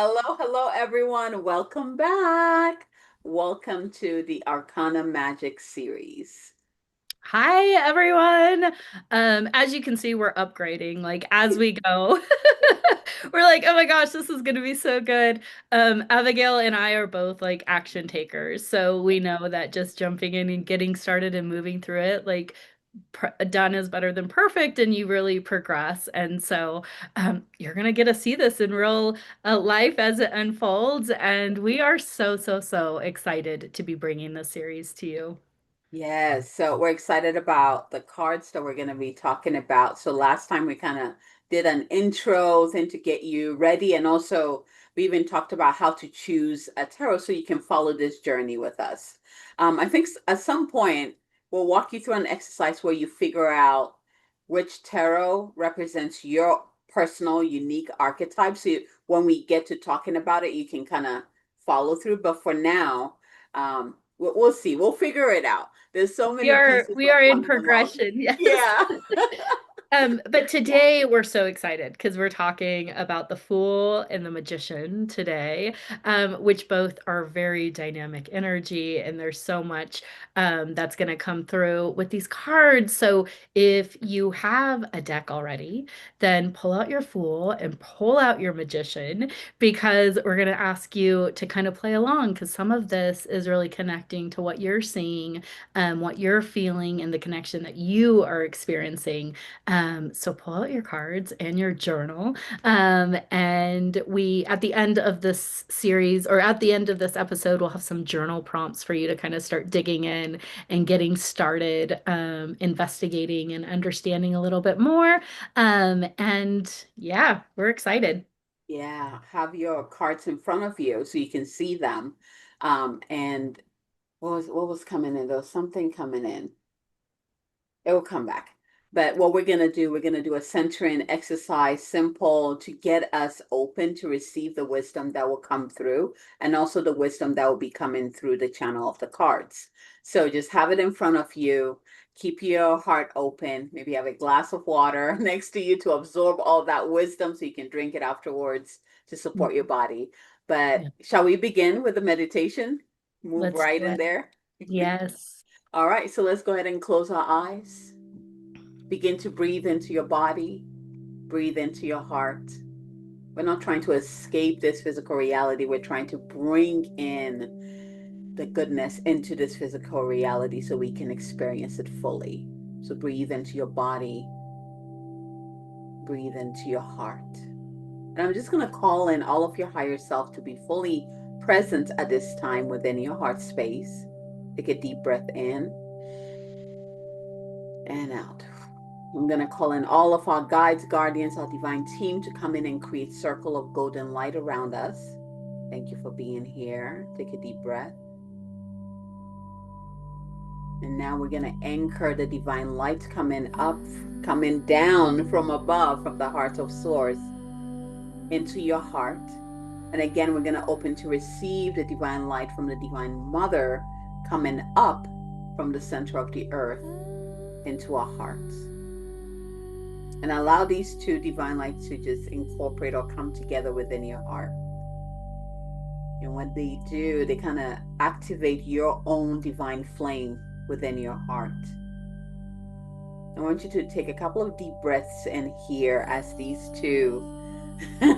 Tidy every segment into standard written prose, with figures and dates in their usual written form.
Hello, hello, everyone. Welcome back. Welcome to the Arcana Magic series. Hi everyone. As you can see, we're upgrading like as we go. We're like, oh my gosh, this is gonna be so good. Abigail and I are both like action takers, so we know that just jumping in and getting started and moving through it, like done is better than perfect, and you really progress. And so you're gonna get to see this in real life as it unfolds, and we are so excited to be bringing this series to you. Yes, so we're excited about the cards that we're going to be talking about. So last time we kind of did an intro thing to get you ready, and also we even talked about how to choose a tarot so you can follow this journey with us. I think at some point we'll walk you through an exercise where you figure out which tarot represents your personal unique archetype. So when we get to talking about it, you can kind of follow through. But for now, we'll see. We'll figure it out. There's so We many are pieces we of are in coming along. progression, yes. Yeah. But today we're so excited because we're talking about the Fool and the Magician today, which both are very dynamic energy, and there's so much that's going to come through with these cards. So if you have a deck already, then pull out your Fool and pull out your Magician because we're going to ask you to kind of play along because some of this is really connecting to what you're seeing, what you're feeling, and the connection that you are experiencing. So pull out your cards and your journal. And we, at the end of this series or at the end of this episode, we'll have some journal prompts for you to kind of start digging in and getting started, investigating and understanding a little bit more. And yeah, we're excited. Yeah. Have your cards in front of you so you can see them. And what was coming in? There was something coming in. It will come back. But what we're gonna do a centering exercise, simple to get us open to receive the wisdom that will come through, and also the wisdom that will be coming through the channel of the cards. So just have it in front of you. Keep your heart open. Maybe have a glass of water next to you to absorb all that wisdom so you can drink it afterwards to support your body. But Yeah, shall we begin with the meditation? Move let's right do in it. there. Yes. All right, so let's go ahead and close our eyes. Begin to breathe into your body, breathe into your heart. We're not trying to escape this physical reality. We're trying to bring in the goodness into this physical reality so we can experience it fully. So breathe into your body, breathe into your heart. And I'm just going to call in all of your higher self to be fully present at this time within your heart space. Take a deep breath in and out. I'm going to call in all of our guides, guardians, our divine team to come in and create circle of golden light around us. Thank you for being here. Take a deep breath. And now we're going to anchor the divine light coming up, coming down from above, from the heart of source into your heart. And again, we're going to open to receive the divine light from the divine mother coming up from the center of the earth into our hearts. And allow these two divine lights to just incorporate or come together within your heart. And when they do, they kind of activate your own divine flame within your heart. I want you to take a couple of deep breaths in here as these two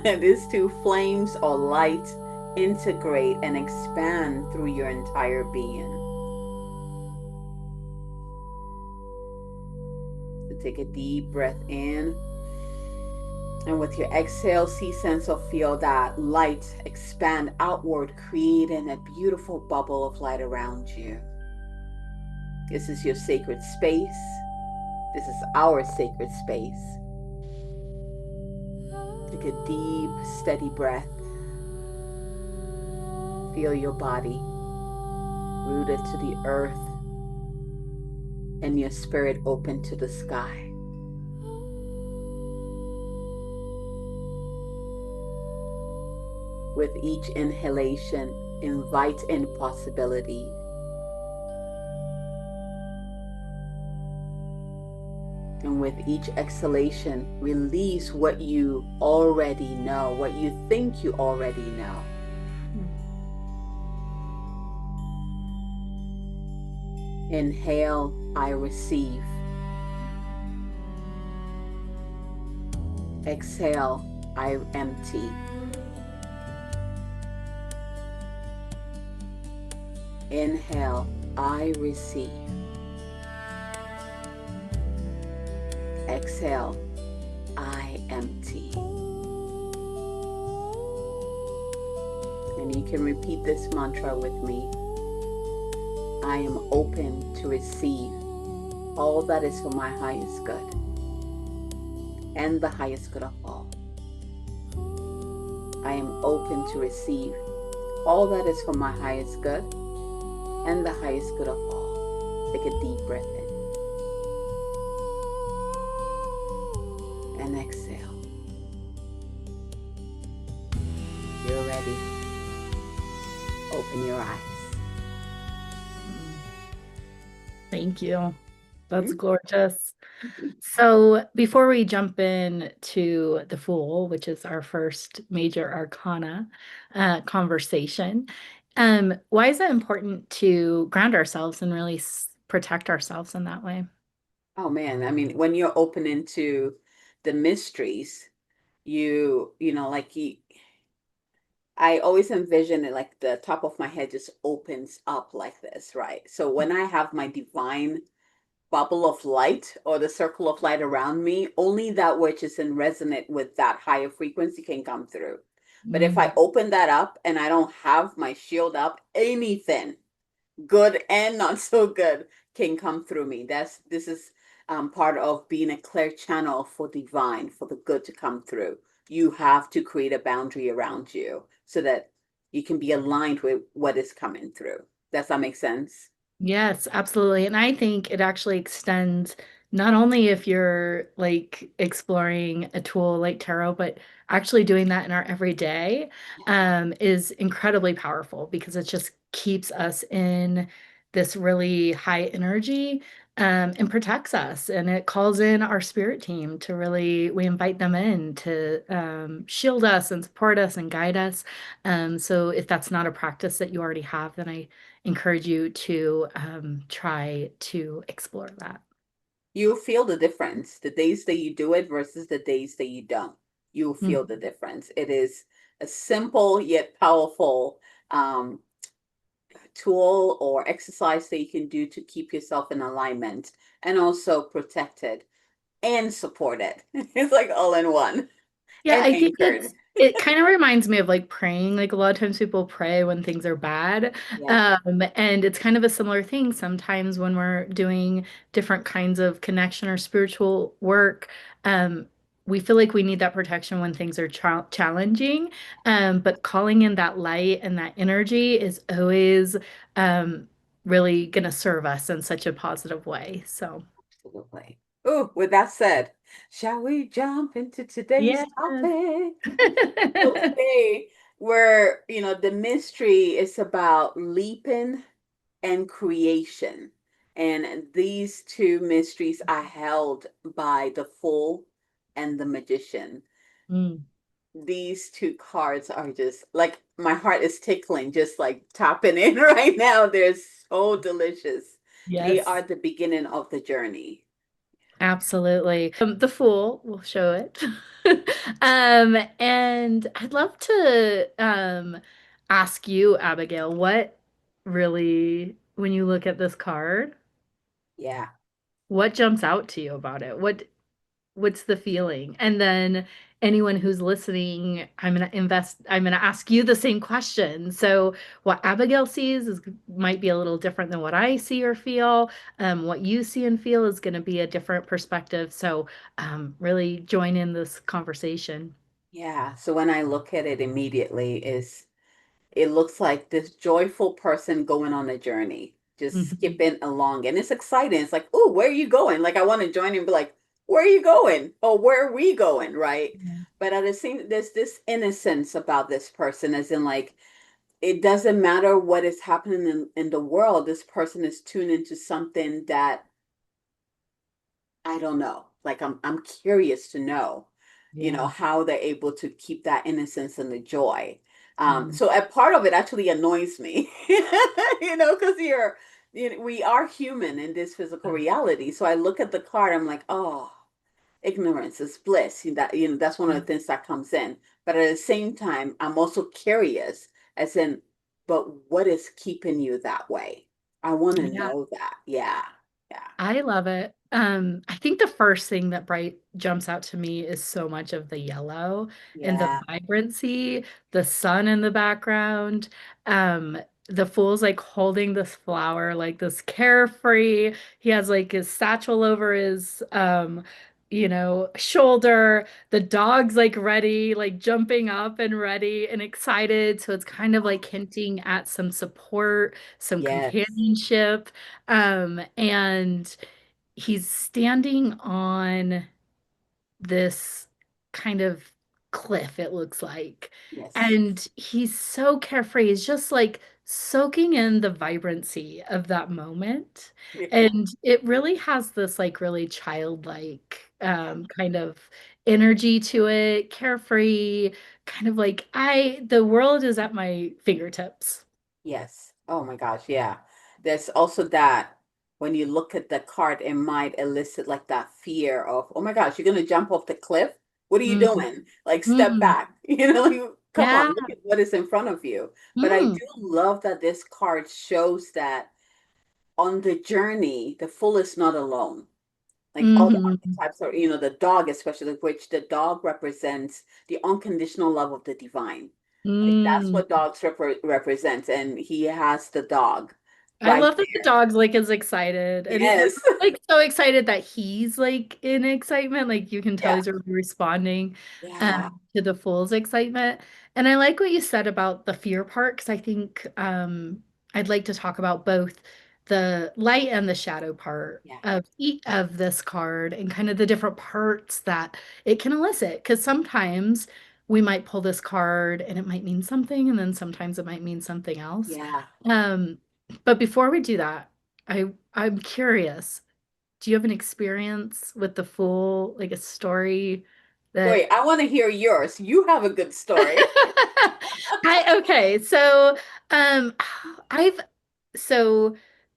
these two flames or light integrate and expand through your entire being. So take a deep breath in. And with your exhale, see, sense, or feel that light expand outward, creating a beautiful bubble of light around you. This is your sacred space. This is our sacred space. Take a deep, steady breath. Feel your body rooted to the earth and your spirit open to the sky. With each inhalation, invite in possibility. And And with each exhalation, release what you already know, what you think you already know. Inhale, I receive. Exhale, I empty. Inhale, I receive. Exhale, I empty. And you can repeat this mantra with me. I am open to receive all that is for my highest good and the highest good of all. I am open to receive all that is for my highest good and the highest good of all. Take a deep breath in and exhale. You're ready. Open your eyes. Thank you. That's gorgeous. So before we jump in to the Fool, which is our first major arcana conversation, why is it important to ground ourselves and really protect ourselves in that way? Oh man, I mean, when you're open into the mysteries, like I always envision it like the top of my head just opens up like this, right? So when I have my divine bubble of light or the circle of light around me, only that which is in resonant with that higher frequency can come through. But if Mm, I open that up and I don't have my shield up, anything good and not so good can come through me. This is part of being a clear channel for divine, for the good to come through. You have to create a boundary around you so that you can be aligned with what is coming through. Does that make sense? yes, absolutely. And I think it actually extends not only if you're like exploring a tool like tarot, but actually doing that in our everyday is incredibly powerful because it just keeps us in this really high energy and protects us. And it calls in our spirit team to really, we invite them in to shield us and support us and guide us. So if that's not a practice that you already have, then I encourage you to try to explore that. You'll feel the difference the days that you do it versus the days that you don't. You'll feel the Mhm. difference. It is a simple yet powerful um, tool or exercise that you can do to keep yourself in alignment and also protected and supported. It's like all in one Yeah, and I think anchored. it kind of reminds me of like praying. Like a lot of times people pray when things are bad. Yeah. And it's kind of a similar thing sometimes when we're doing different kinds of connection or spiritual work. We feel like we need that protection when things are challenging. But calling in that light and that energy is always really going to serve us in such a positive way. So, Absolutely. Oh, with that said, shall we jump into today's yes. topic? So today, the mystery is about leaping and creation. And these two mysteries are held by the Fool and the Magician. Mm, These two cards are just like my heart is tickling, just like tapping in right now. They're so delicious. They are yes. the beginning of the journey. Absolutely. The Fool will show it. And I'd love to ask you, Abigail, what really, when you look at this card, Yeah. what jumps out to you about it? What's the feeling? And then anyone who's listening, I'm gonna ask you the same question. So what Abigail sees is might be a little different than what I see or feel. What you see and feel is gonna be a different perspective. So really join in this conversation. Yeah. So when I look at it immediately is it looks like this joyful person going on a journey, just Mhm. skipping along. And it's exciting. It's like, oh, where are you going? Like I want to join and be like, where are you going? Or where are we going? Right. Yeah. But at the same, there's this innocence about this person, as in like it doesn't matter what is happening in the world, this person is tuned into something that I don't know. like I'm curious to know, Yeah. how they're able to keep that innocence and the joy. Mm. So a part of it actually annoys me, because we are human in this physical reality. So I look at the card, I'm like, oh, ignorance is bliss. That's one of the things that comes in. But at the same time, I'm also curious, as in, but what is keeping you that way? I want to Yeah. know that. Yeah, yeah, I love it. I think the first thing that bright jumps out to me is so much of the yellow and the yeah. vibrancy, the sun in the background. Um, the fool's like holding this flower, like this carefree. He has like his satchel over his shoulder. The dog's like ready, like jumping up and ready and excited. So it's kind of like hinting at some support, some Yes, companionship. And he's standing on this kind of cliff, it looks like. yes. And he's so carefree. He's just like soaking in the vibrancy of that moment. Yeah. And it really has this like really childlike kind of energy to it, carefree, kind of like the world is at my fingertips. Yes. Oh my gosh, yeah. There's also that when you look at the card, it might elicit like that fear of, oh my gosh, you're gonna jump off the cliff? What are you Mm, doing? Like step mm, back. Come yeah. on, look at what is in front of you. But I Mm, do love that this card shows that on the journey, the fool is not alone. Like all the mhm, archetypes are, the dog, especially, which the dog represents the unconditional love of the divine. Like that's mm. what dogs represent, and he has the dog I right love that the there. dog's like is excited and Yes. like so excited that he's like in excitement. Like you can tell Yeah. he's really responding Yeah. to the fool's excitement. And I like what you said about the fear part because I think I'd like to talk about both the light and the shadow part Yeah. of each of this card and kind of the different parts that it can elicit. Because sometimes we might pull this card and it might mean something, and then sometimes it might mean something else. Yeah. Um, but before we do that, I'm curious. Do you have an experience with the Fool, like a story that Wait, I want to hear yours. You have a good story. I okay, so um I've so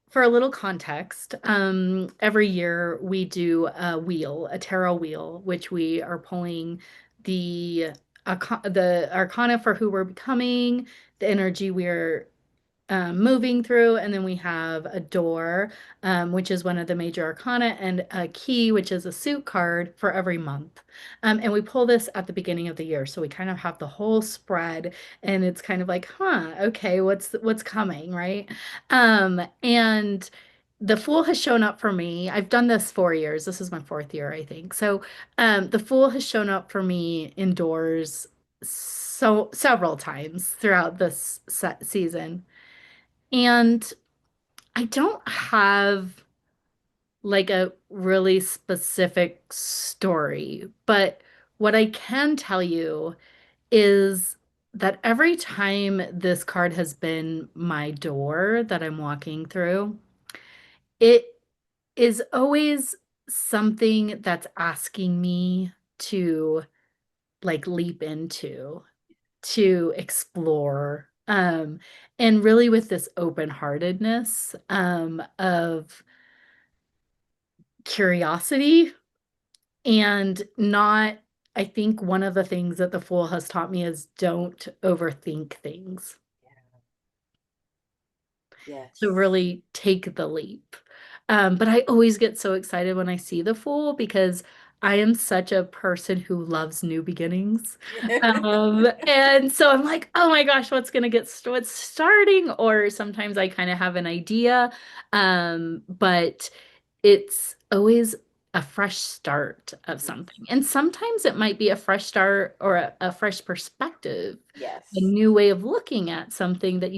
for a little context, every year we do a wheel, a tarot wheel, which we are pulling the the arcana for who we're becoming, the energy we're moving through, and then we have a door, which is one of the major arcana, and a key, which is a suit card for every month. And we pull this at the beginning of the year, so we kind of have the whole spread, and it's kind of like, huh, okay, what's coming, right? And the Fool has shown up for me. I've done this 4 years. This is my fourth year, I think. So, the Fool has shown up for me indoors so several times throughout this season. And I don't have like a really specific story, but what I can tell you is that every time this card has been my door that I'm walking through, it is always something that's asking me to like leap into, to explore, and really with this open-heartedness of curiosity and not. I think one of the things that the Fool has taught me is don't overthink things. To Yes. really take the leap. But I always get so excited when I see the Fool because I am such a person who loves new beginnings. And so I'm like, oh my gosh, what's starting? Or sometimes I kind of have an idea. But it's always a fresh start of something. And sometimes it might be a fresh start or a fresh perspective, a Yes. new way of looking at something that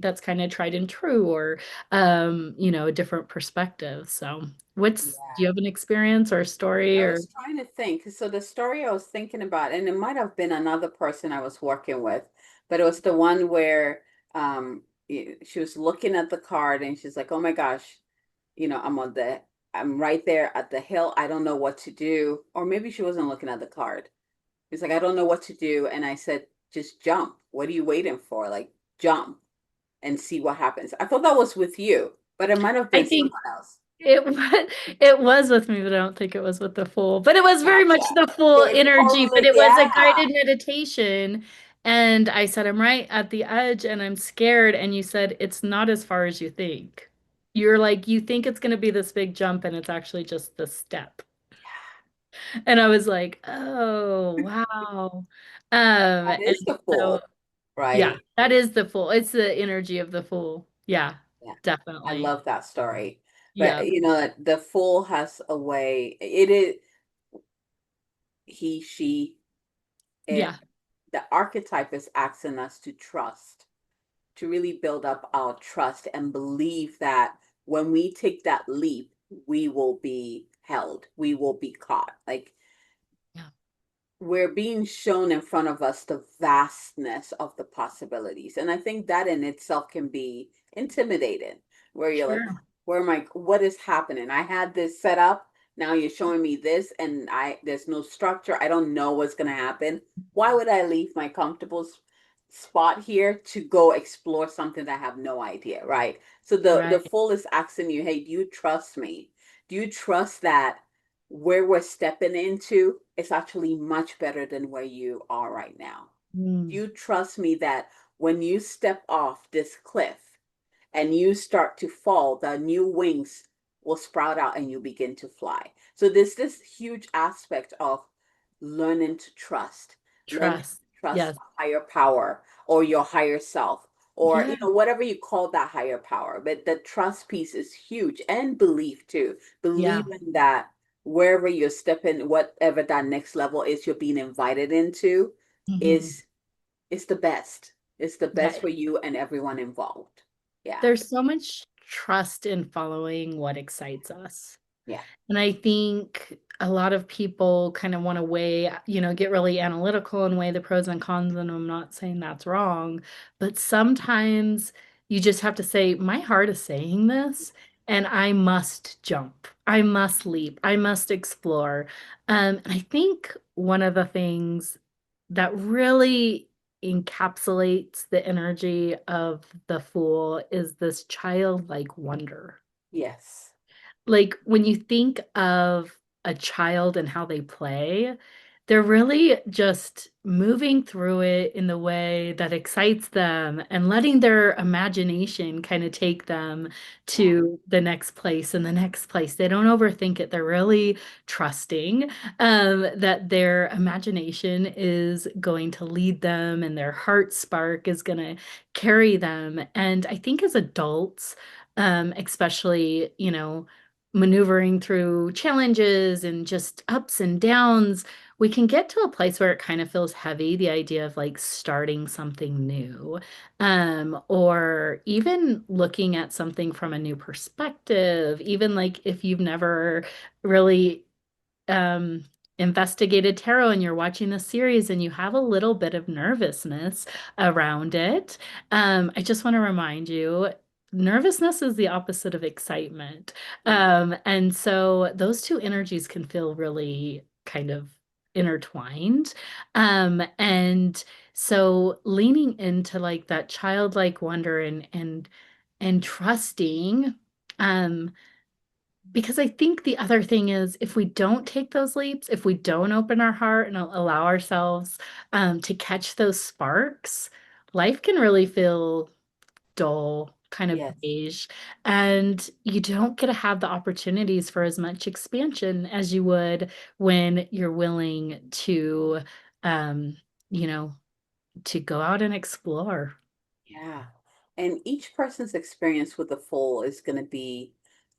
that's kind of tried and true, or a different perspective. So do you Yeah. have an experience or a story I or was trying to think. So the story I was thinking about, and it might have been another person I was working with, but it was the one where she was looking at the card and she's like, "Oh my gosh, I'm on the I'm right there at the hill. I don't know what to do. Or maybe she wasn't looking at the card. It's like, I don't know what to do. And I said, just jump. What are you waiting for? Like, jump and see what happens. I thought that was with you, but it might have I been think someone else. it was it was with me, but I don't think it was with the Fool. But it was very much Gotcha. the Fool It energy, but totally, it was a yeah. guided meditation. And I said, I'm right at the edge and I'm scared. And you said, it's not as far as you think. You're like, you think it's going to be this big jump, and it's actually just the step. And I was like, oh, wow. That And is the so, fool, yeah, right? that is the Fool. It's the energy of the Fool. Yeah, Yeah. I definitely. love that story. But Yeah, the fool has a way, it is he, she, yeah, it the archetype is asking us to trust, to really build up our trust and believe that when we take that leap, we will be held, we will be caught. Like, yeah. we're being shown in front of us the vastness of the possibilities. And I think that in itself can be intimidating, where you're like, Sure. where am I? What is happening? I had this set up. Now you're showing me this, and there's no structure. I don't know what's gonna happen. Why would I leave my comfortable spot here to go explore something that I have no idea, right? So the Right. full is asking you, hey, do you trust me? Do you trust that where we're stepping into is actually much better than where you are right now? Do Mm, you trust me that when you step off this cliff and you start to fall, the new wings will sprout out and you begin to fly? So there's this huge aspect of learning to trust, learning to trust. trust Yes. a higher power or your higher self, or Yeah. whatever you call that higher power. But the trust piece is huge, and belief too. Yeah. Believing that wherever you're stepping, whatever that next level is you're being invited into, Hmm. is is the best. It's the best Yeah. for you and everyone involved. Yeah. There's so much trust in following what excites us. Yeah. And I think a lot of people kind of want to weigh, get really analytical and weigh the pros and cons. And I'm not saying that's wrong, but sometimes you just have to say, my heart is saying this, and I must jump. I must leap. I must explore. And I think one of the things that really encapsulates the energy of the Fool is this childlike wonder. Yes. Like when you think of a child and how they play, they're really just moving through it in the way that excites them and letting their imagination kind of take them Yeah. to the next place and the next place. They don't overthink it. They're really trusting that their imagination is going to lead them and their heart spark is going to carry them. And I think as adults, especially, maneuvering through challenges and just ups and downs, we can get to a place where it kind of feels heavy, the idea of like starting something new, or even looking at something from a new perspective, even like if you've never really um, investigated tarot and you're watching the series and you have a little bit of nervousness around it, I just want to remind you, nervousness is the opposite of excitement. Mm. And so those two energies can feel really kind of intertwined. And so leaning into like that childlike wonder and trusting, um, because I think the other thing is if we don't take those leaps, if we don't open our heart and allow ourselves to catch those sparks, life can really feel dull, kind of Yes. beige, and you don't get to have the opportunities for as much expansion as you would when you're willing to, um, you know, to go out and explore. Yeah. And each person's experience with the full is going to be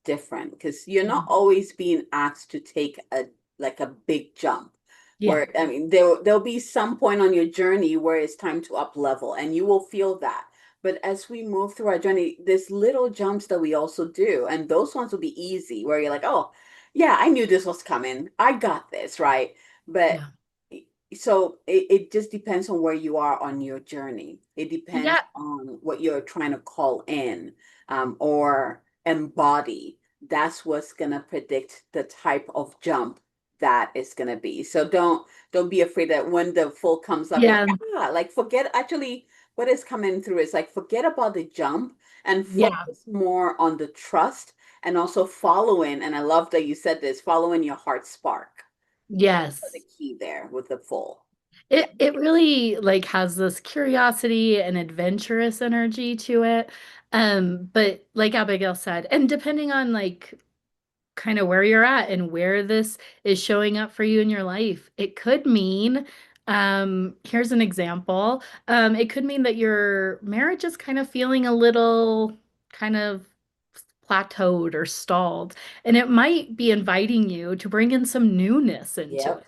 different because you're not Mhm. always being asked to take a big jump. Yeah, Where, I mean, there'll be some point on your journey where it's time to up level and you will feel that. But as we move through our journey, there's little jumps that we also do, and those ones will be easy where you're like, "Oh, yeah, I knew this was coming. I got this," right? But yeah, so it just depends on where you are on your journey. It depends yeah, on what you're trying to call in, or embody that's what's gonna predict the type of jump that is gonna be. So don't be afraid that when the full comes up, you're Yeah. like, ah, like forget actually what is coming through is like forget about the jump and Yeah. focus more on the trust and also following. And I love that you said this, following your heart spark. The Yes. key there with the full. Yeah. It really like has this curiosity and adventurous energy to it. But like Abigail said, and depending on like kind of where you're at and where this is showing up for you in your life, it could mean, here's an example. It could mean that your marriage is kind of feeling a little kind of plateaued or stalled, and it might be inviting you to bring in some newness into Yep. it.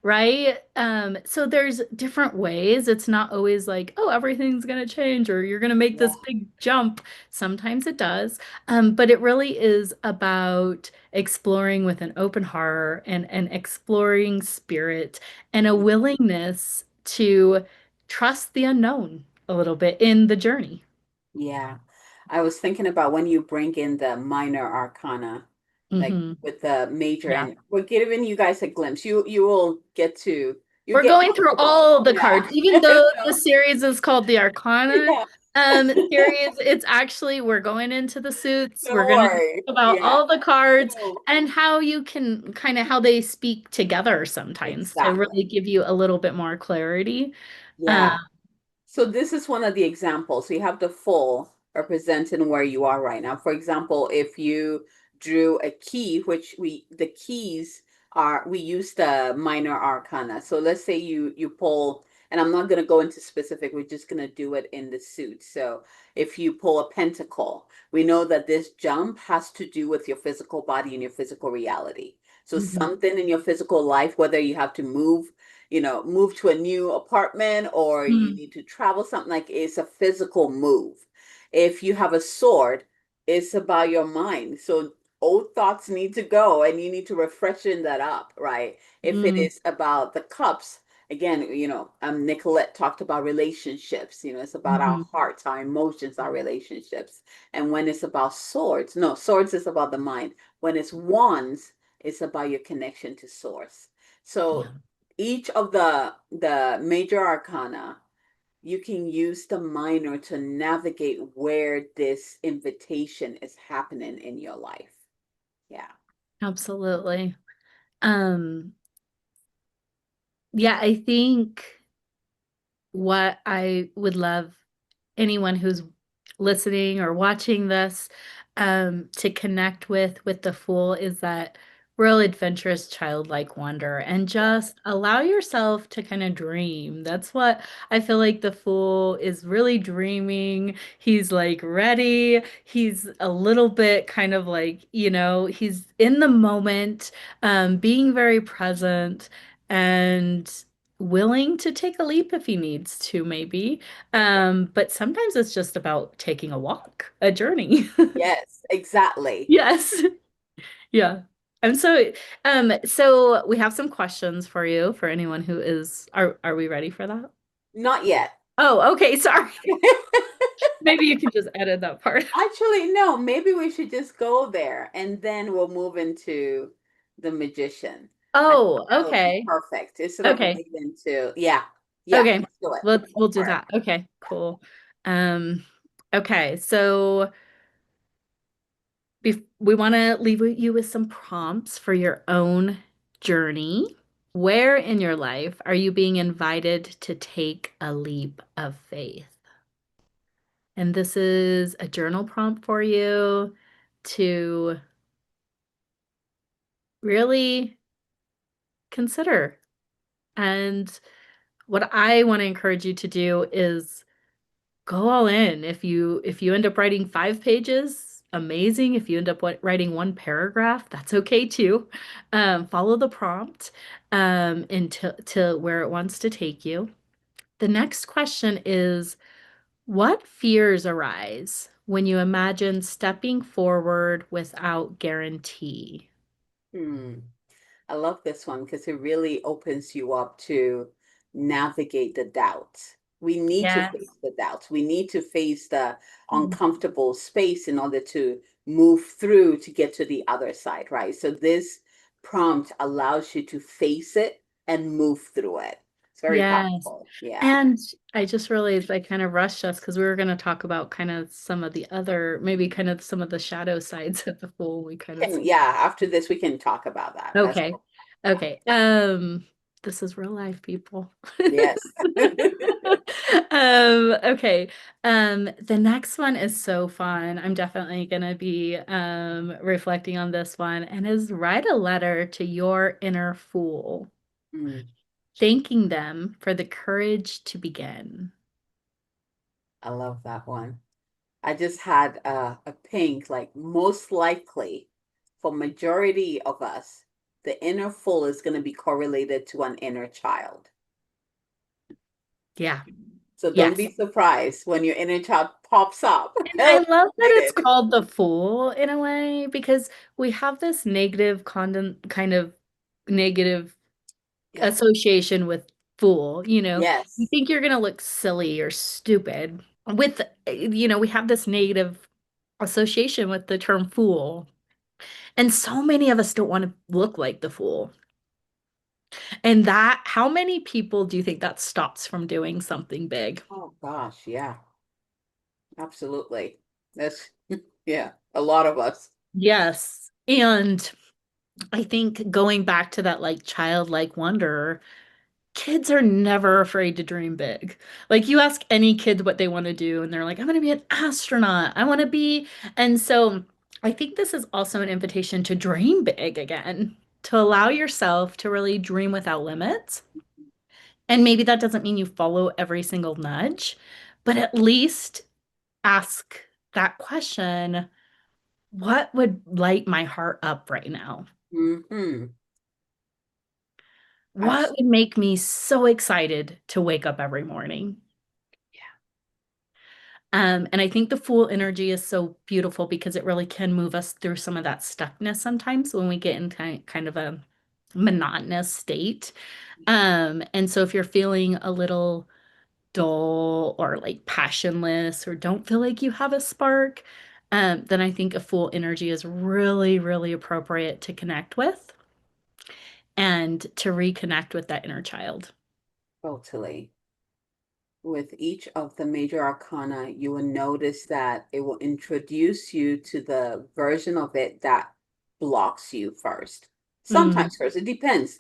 Right? So there's different ways. It's not always like, oh, everything's gonna change or you're gonna make Yeah. this big jump. Sometimes it does. But it really is about exploring with an open heart and exploring spirit and a willingness to trust the unknown a little bit in the journey. Yeah. I was thinking about when you bring in the minor arcana, like Hmm. with the major, Yeah. and we're giving you guys a glimpse. You will get to you We're get going through comfortable. all the Yeah. cards, even though the So, series is called the Arcana yeah. series. It's actually we're going into the suits. We're Don't going to talk worry. about Yeah. all the cards So, and how you can kind of how they speak together sometimes to exactly. really give you a little bit more clarity. Um, Yeah. So this is one of the examples. So you have the full representing where you are right now. For example, if you drew a key, which the keys are, we use the minor arcana. So let's say you pull, and I'm not going to go into specific, we're just going to do it in the suit. So if you pull a pentacle, we know that this jump has to do with your physical body and your physical reality. So mhm, something in your physical life, whether you have to move to a new apartment or you mm, need to travel, something like it's a physical move. If you have a sword, it's about your mind. So old thoughts need to go and you need to refreshen that up, right? If it mm, is about the cups, again, Nicolette talked about relationships, it's about our mhm, hearts, our emotions, our relationships. And when it's about swords, no, swords is about the mind. When it's wands, it's about your connection to source. yeah, So each of the major arcana, you can use the minor to navigate where this invitation is happening in your life. Yeah. absolutely. Um, yeah, I think what I would love anyone who's listening or watching this to connect with the Fool is that real adventurous childlike wonder and Yeah. just allow yourself to kind of dream. That's what I feel like the Fool is really dreaming. He's like ready. He's a little bit kind of like, he's in the moment, being very present and willing to take a leap if he needs to, maybe. But sometimes it's just about taking a walk, a journey. Yes, exactly. Yes. Yeah. So we have some questions for you for anyone who is are we ready for that? Not yet. Oh, okay, sorry. Maybe you can just edit that part. Actually, no, maybe we should just go there and then we'll move into the magician. I think Oh, that would be okay. perfect instead of Okay. moving into, yeah, yeah, Okay. let's do it. Go We'll do for it. that. Okay, cool. Um, okay, so we want to leave you with some prompts for your own journey. Where in your life are you being invited to take a leap of faith? And this is a journal prompt for you to really consider. And what I want to encourage you to do is go all in. If you end up writing 5 pages, amazing. If you end up writing one paragraph, that's okay too. Follow the prompt into to where it wants to take you. The next question is, what fears arise when you imagine stepping forward without guarantee? Hmm. I love this one because it really opens you up to navigate the doubt. We need to Yes. face the doubts. We need to face the uncomfortable space in order to move through to get to the other side, right? So this prompt allows you to face it and move through it. It's very Yes. powerful. Yeah. And I just realized I kind of rushed us because we were going to talk about kind of some of the other, maybe kind of some of the shadow sides of the fool. We kind of, Yeah, after this we can talk about that. That's okay. cool. Yeah. Okay. This is real life, people. Yes. Okay. The next one is so fun. I'm definitely gonna be reflecting on this one and is write a letter to your inner fool, Mm, thanking them for the courage to begin. I love that one. I just had a pink, like most likely for majority of us, the inner full is going to be correlated to an inner child. Yeah. So don't Yes. be surprised when your inner child pops up. And I Hell, love that it's excited. called the fool in a way because we have this negative kind of negative Yeah. association with fool, you know. You Yes. think you're gonna look silly or stupid with, we have this negative association with the term fool. And so many of us don't want to look like the fool. And that, how many people do you think that stops from doing something big? Oh gosh, yeah, absolutely. That's yeah, a lot of us. Yes. And I think going back to that like childlike wonder, kids are never afraid to dream big. Like you ask any kid what they want to do, and they're like, I'm going to be an astronaut. I want to be. And so I think this is also an invitation to dream big again, to allow yourself to really dream without limits. And maybe that doesn't mean you follow every single nudge, but at least ask that question, what would light my heart up right now? Mm-hmm. What would Absolutely. make me so excited to wake up every morning? And I think the Fool energy is so beautiful because it really can move us through some of that stuckness sometimes when we get in kind of a monotonous state. And so if you're feeling a little dull or like passionless or don't feel like you have a spark, then I think a Fool energy is really, really appropriate to connect with and to reconnect with that inner child. Totally. With each of the major arcana, you will notice that it will introduce you to the version of it that blocks you first. Mm. Sometimes first, it depends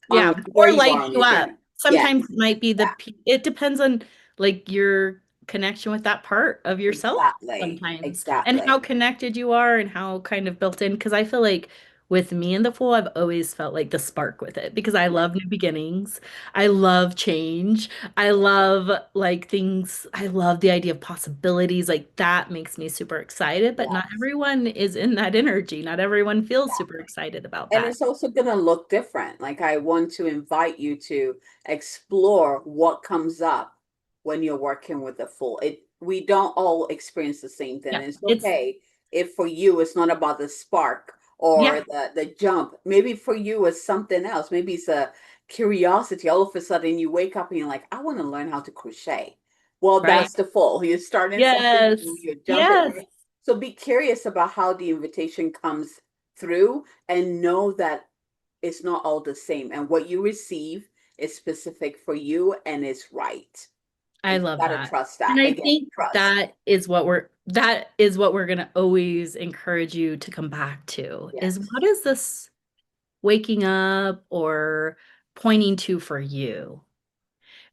Yeah, on where or you are light on you your up. journey. Yes, Sometimes it might be yeah, it depends on like your connection with that part of yourself exactly, sometimes and how exactly. connected you are and how kind of built in. Because I feel like with me and the Fool, I've always felt like the spark with it because I Yeah, love new beginnings. I love change. I love like things. I love the idea of possibilities. Like that makes me super excited, but not yes. everyone is in that energy. Not everyone feels super excited about And that. it's also going to look different. Like I want to invite you to explore what comes up when you're working with the full. It we don't all experience the same thing. Yeah, It's it's okay if for you it's not about the spark or yeah, the jump. Maybe for you it's something else. Maybe it's a curiosity. All of a sudden you wake up and you're like, I want to learn how to crochet. Well, right. that's the full. You're starting something new, Yes. you're jumping. Yes. So be curious about how the invitation comes through and know that it's not all the same. And what you receive is specific for you and is right. I And you love got to that. trust And that. I Again, think trust. that is what we're going to always encourage you to come back to is Yes. what is this waking up or pointing to for you?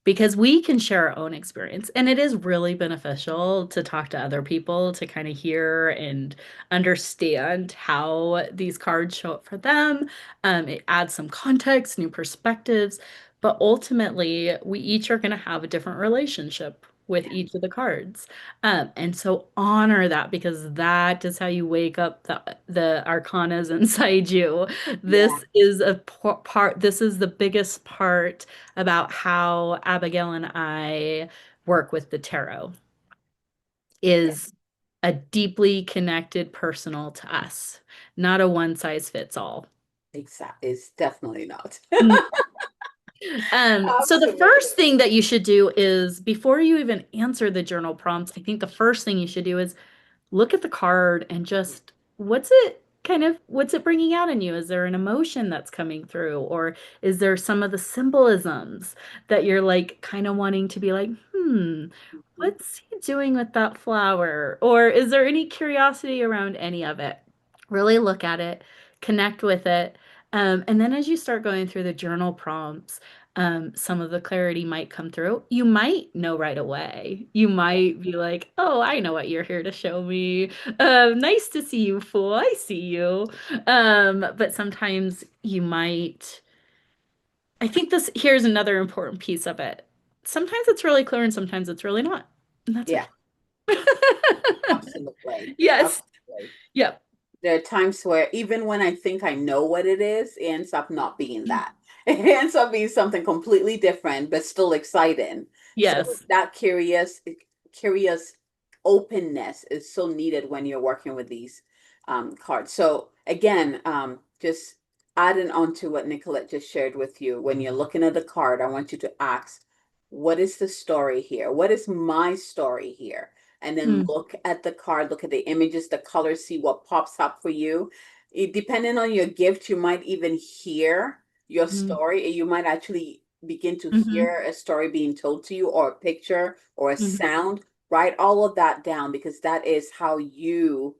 Because we can share our own experience. And it is really beneficial to talk to other people to kind of hear and understand how these cards show up for them. It adds some context, new perspectives, but ultimately, we each are going to have a different relationship with Yeah. each of the cards. And so honor that because that is how you wake up the arcanas inside you. Yeah. This is a part, this is the biggest part about how Abigail and I work with the tarot Yeah. is a deeply connected personal to us, not a one size fits all. Exactly. It's definitely not. So the Absolutely. first thing that you should do is before you even answer the journal prompts, I think the first thing you should do is look at the card and just what's it bringing out in you? Is there an emotion that's coming through, or is there some of the symbolisms that you're like kind of wanting to be like, Mhm. what's he doing with that flower? Or is there any curiosity around any of it? Really look at it, connect with it. And then as you start going through the journal prompts, some of the clarity might come through. You might know right away. You might be like, oh, I know what you're here to show me. Nice to see you, fool. I see you. But sometimes you might, I think here's another important piece of it. Sometimes it's really clear and sometimes it's really not. And that's Yeah, okay. absolutely. Yes. Absolutely. Yep. There are times where even when I think I know what it is, it ends up not being that. It ends up being something completely different, but still exciting. So Yes. that curious openness is so needed when you're working with these cards. So again, just adding on to what Nicolette just shared with you, when you're looking at the card, I want you to ask, what is the story here? What is my story here? And then Mm, look at the card, look at the images, the colors, see what pops up for you. Depending on your gift, you might even hear your mm, story. You might actually begin to mm-hmm, hear a story being told to you, or a picture, or a mm-hmm, sound. Write all of that down, because that is how you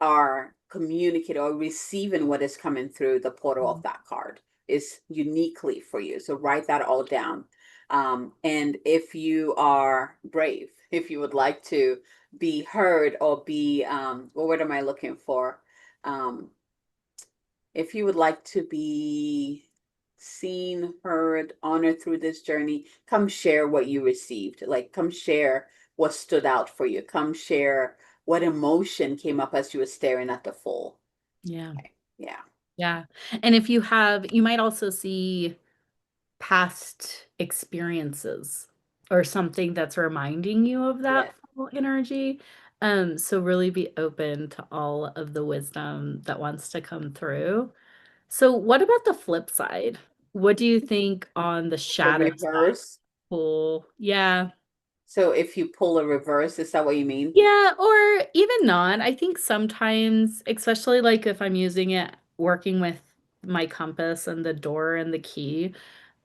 are communicating or receiving what is coming through the portal of that card is uniquely for you. So write that all down. And if you are brave, if you would like to be heard or be, what word am I looking for? Um, if you would like to be seen, heard, honored through this journey, come share what you received. Like, come share what stood out for you. Come share what emotion came up as you were staring at the full. yeah. Yeah. Yeah. And if you have, you might also see past experiences or something that's reminding you of Yes. that full energy. So really be open to all of the wisdom that wants to come through. So what about the flip side? What do you think on the The shadow side? reverse. Cool. Yeah. So if you pull a reverse, is that what you mean? Yeah, or even not. I think sometimes, especially like if I'm using it working with my compass and the door and the key,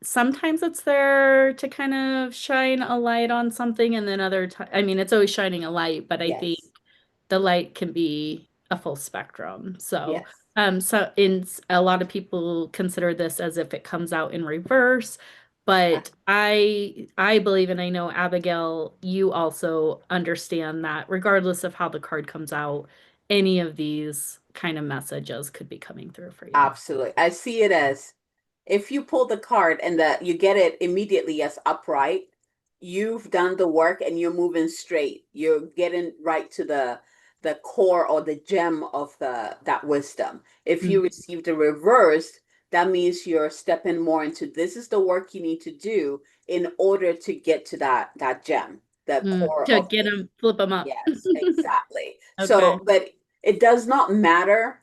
sometimes it's there to kind of shine a light on something, and then other time, I mean, it's always shining a light, but I think Yes. the light can be a full spectrum. So, Yes. a lot of people consider this as if it comes out in reverse, but I believe, and I know Abigail, you also understand that regardless of how the card comes out, any of these kind of messages could be coming through for you. Absolutely. I see it as, if you pull the card and you get it immediately as upright, you've done the work and you're moving straight. You're getting right to the core or the gem of that wisdom. If you Mm, received a reverse, that means you're stepping more into, this is the work you need to do in order to get to that gem, the core to of get this. them, flip them up. Yes, exactly. Okay. So, but it does not matter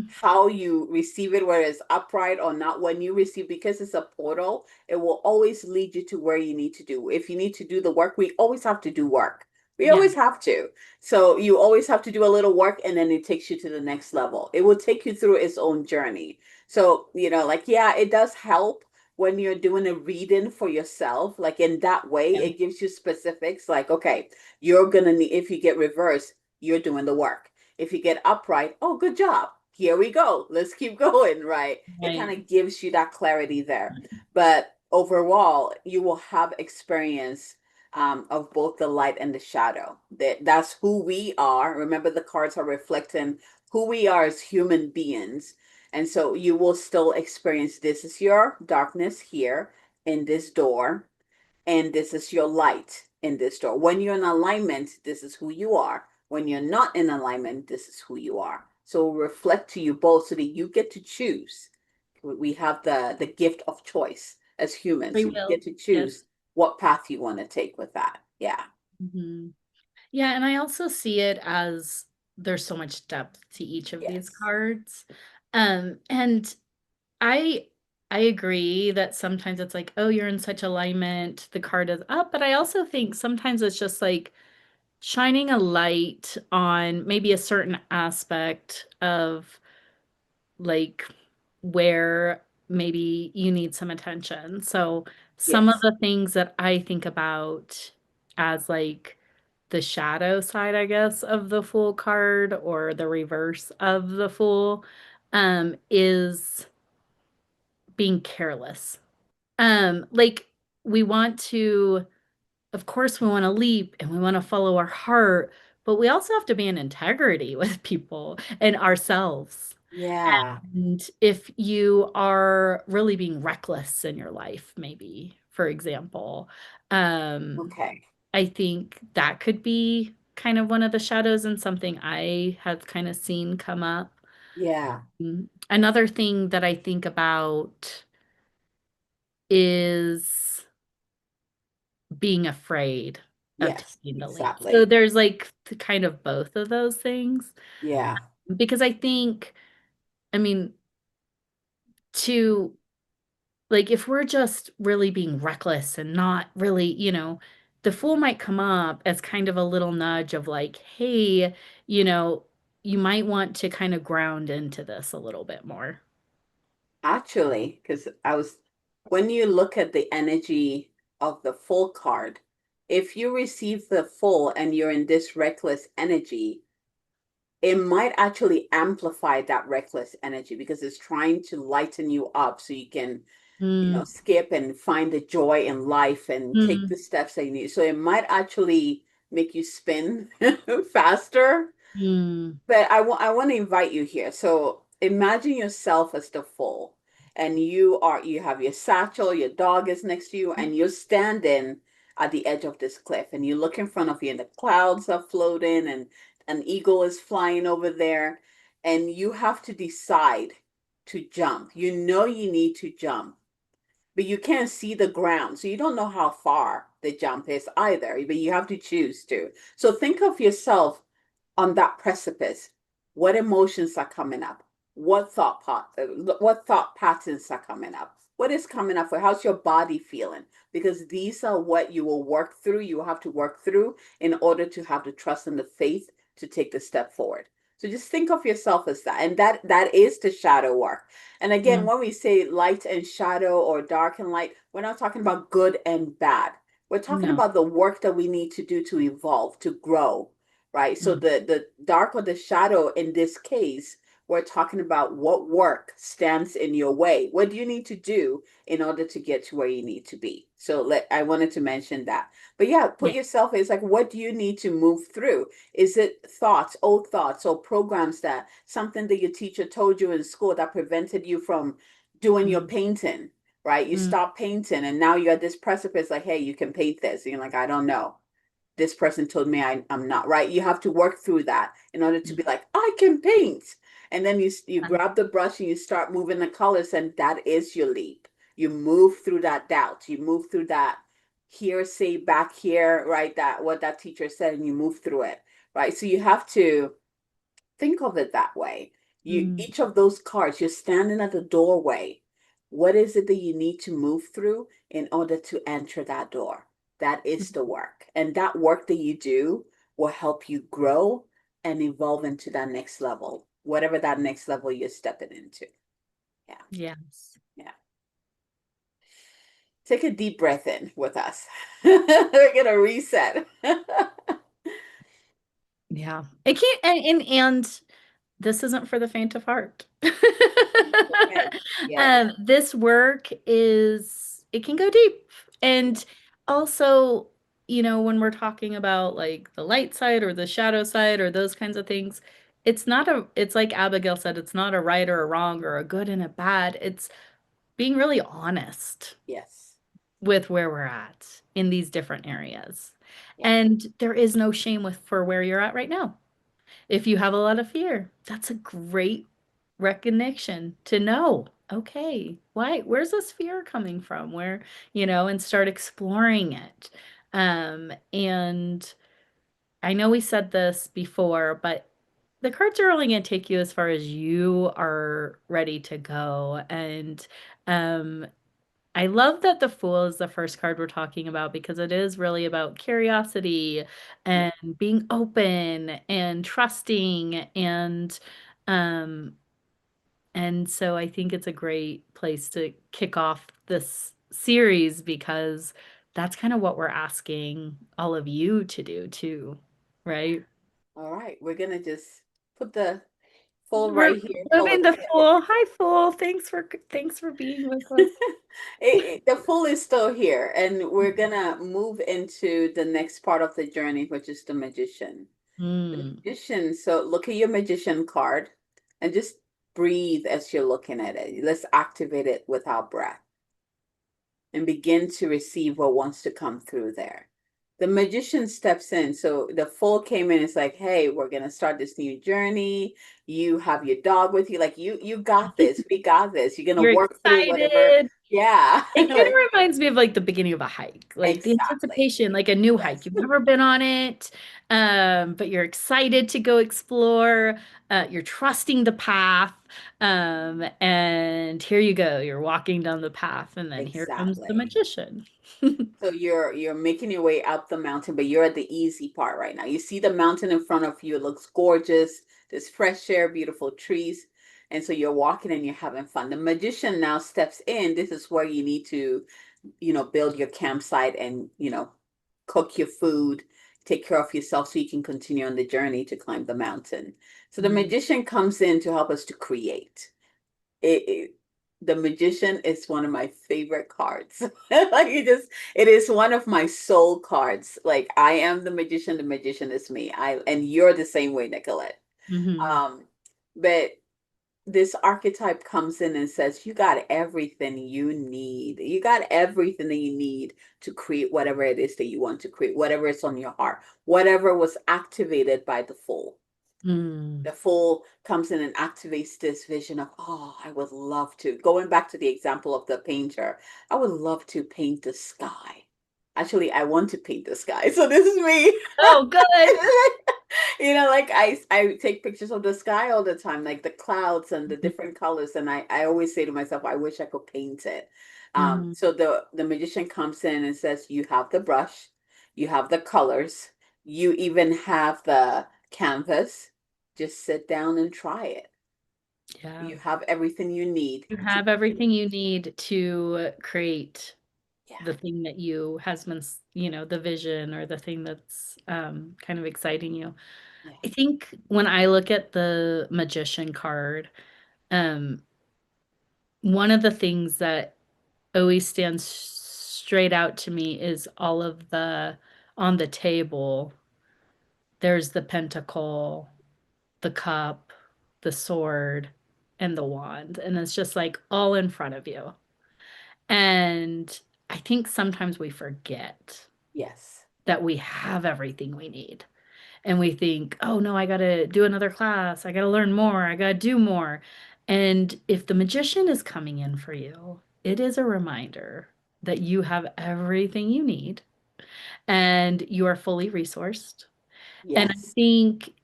how you receive it, whether it's upright or not. When you receive, because it's a portal, it will always lead you to where you need to do. If you need to do the work, we always have to do work. We Yeah. always have to. So you always have to do a little work, and then it takes you to the next level. It will take you through its own journey. So, like, yeah, it does help when you're doing a reading for yourself. Like, in that way, Yeah. it gives you specifics. Like, okay, you're gonna need, if you get reversed, you're doing the work. If you get upright, oh, good job. Here we go. Let's keep going, right? It kind Right. of gives you that clarity there. But overall, you will have experience of both the light and the shadow. That's who we are. Remember, the cards are reflecting who we are as human beings. And so you will still experience, this is your darkness here in this door, and this is your light in this door. When you're in alignment, this is who you are. When you're not in alignment, this is who you are. So reflect to you both so that you get to choose. We have the gift of choice as humans. Free So you will. get to Yes. choose what path you want to take with that. Yeah. Mhm. Yeah, and I also see it as there's so much depth to each of these Yes. cards. And I I agree that sometimes it's like, oh, you're in such alignment, the card is up. But I also think sometimes it's just like shining a light on maybe a certain aspect of like where maybe you need some attention. So some of Yes. the things that I think about as like the shadow side, I guess, of the Fool card or the reverse of the Fool, is being careless. Like we want to, of course, we want to leap and we want to follow our heart, but we also have to be in integrity with people and ourselves. Yeah. And if you are really being reckless in your life, maybe, for example, um, Okay. I think that could be kind of one of the shadows and something I have kind of seen come up. Yeah. Another thing that I think about is being afraid of Yes. taking the leap. So Exactly. there's like kind of both of those things Yeah. because I think, I mean, to like if we're just really being reckless and not really, the fool might come up as kind of a little nudge of like, hey, you know, you might want to kind of ground into this a little bit more. Actually, because when you look at the energy of the full card, if you receive the full and you're in this reckless energy, it might actually amplify that reckless energy because it's trying to lighten you up so you can, Mm, skip and find the joy in life and take the mm, steps that you need. So it might actually make you spin faster. mm, But I want to invite you here. So imagine yourself as the foal, and you have your satchel, your dog is next to you, and you're standing at the edge of this cliff, and you look in front of you, and the clouds are floating, and an eagle is flying over there, and you have to decide to jump. You know you need to jump, but you can't see the ground, so you don't know how far the jump is either, but you have to choose to. So think of yourself on that precipice. What emotions are coming up? What thought patterns are coming up? What is coming up for? How's your body feeling? Because these are what you will work through. You will have to work through in order to have the trust and the faith to take the step forward. So just think of yourself as that, and that is the shadow work. And again, mm. when we say light and shadow or dark and light, we're not talking about good and bad. We're talking No. about the work that we need to do to evolve, to grow, right? So Mm, the dark or the shadow in this case, we're talking about what work stands in your way. What do you need to do in order to get to where you need to be? So I wanted to mention that. But yeah, put yeah. yourself, it's like, what do you need to move through? Is it thoughts, old thoughts, or programs that something that your teacher told you in school that prevented you from doing your Mm, painting, right? You mm, stop painting and now you're at this precipice like, hey, you can paint this. And you're like, I don't know, this person told me I'm not right. You have to work through that in order to mm, be like, I can paint. And then you um, grab the brush and you start moving the colors, and that is your leap. You move through that doubt. You move through that hearsay back here, right? That what that teacher said, and you move through it, right? So you have to think of it that way. You mm, each of those cards, you're standing at the doorway. What is it that you need to move through in order to enter that door? That is the work. And that work that you do will help you grow and evolve into that next level, whatever that next level you're stepping into. Yeah. yes. Yeah. Take a deep breath in with us. We're going to reset. Yeah. It can't, and this isn't for the faint of heart. Okay. Yes. This work it can go deep. Yeah. And also, when we're talking about like the light side or the shadow side or those kinds of things, it's like Abigail said, it's not a right or a wrong or a good and a bad. It's being really honest Yes. with where we're at in these different areas. Yeah. And there is no shame for where you're at right now. If you have a lot of fear, that's a great recognition to know, okay, where's this fear coming from? And start exploring it. And I know we said this before, but the cards are only going to take you as far as you are ready to go. And um, I love that the Fool is the first card we're talking about because it is really about curiosity Yeah. and being open and trusting um and so I think it's a great place to kick off this series because that's kind of what we're asking all of you to do too, right? All right, we're gonna just put the fold We're right here. Hold moving on a the second. Fool. Hi, Fool. Thanks for being with us. The fool is still here, and we're gonna move into the next part of the journey, which is the magician. The Mm. magician. So look at your magician card, and just breathe as you're looking at it. Let's activate it with our breath and begin to receive what wants to come through there. The magician steps in. So the fool came in. It's like, hey, we're gonna start this new journey. You have your dog with you. Like you got this. We got this. You're gonna You're work through whatever. excited. Yeah, It kind of like reminds me of like the beginning of a hike, like the exactly. anticipation, like a new hike. Yes, You've never been on it, but you're excited to go explore. You're trusting the path, and here you go. You're walking down the path, and then here comes the exactly. magician. So you're making your way up the mountain, but you're at the easy part right now. You see the mountain in front of you. It looks gorgeous. There's fresh air, beautiful trees. And so you're walking and you're having fun. The magician now steps in. This is where you need to, build your campsite and, cook your food, take care of yourself so you can continue on the journey to climb the mountain. So the Mm, magician comes in to help us to create it, the magician is one of my favorite cards. Like it is one of my soul cards. Like I am the magician is me. And you're the same way, Nicolette. mhm, Um, but this archetype comes in and says, you got everything you need. You got everything that you need to create whatever it is that you want to create, whatever is on your heart, whatever was activated by the Fool. mm. The Fool comes in and activates this vision of, oh, I would love to. Going back to the example of the painter, I would love to paint the sky. Actually, I want to paint the sky. So this is me. Oh, good. Like I take pictures of the sky all the time, like the clouds and the different colors, and I always say to myself, I wish I could paint it. Mhm. So the magician comes in and says, you have the brush, you have the colors, you even have the canvas. Just sit down and try it. Yeah. You have everything you need You to have everything create. you need to create Yeah, the thing that you has been, the vision or the thing that's kind of exciting you. yeah, I think when I look at the magician card, um, one of the things that always stands straight out to me is all of the on the table, there's the pentacle, the cup, the sword, and the wand. And it's just like all in front of you. And I think sometimes we forget yes, that we have everything we need. And we think, oh no, I got to do another class. I got to learn more. I got to do more. And if the magician is coming in for you, it is a reminder that you have everything you need and you are fully resourced. And I yes, think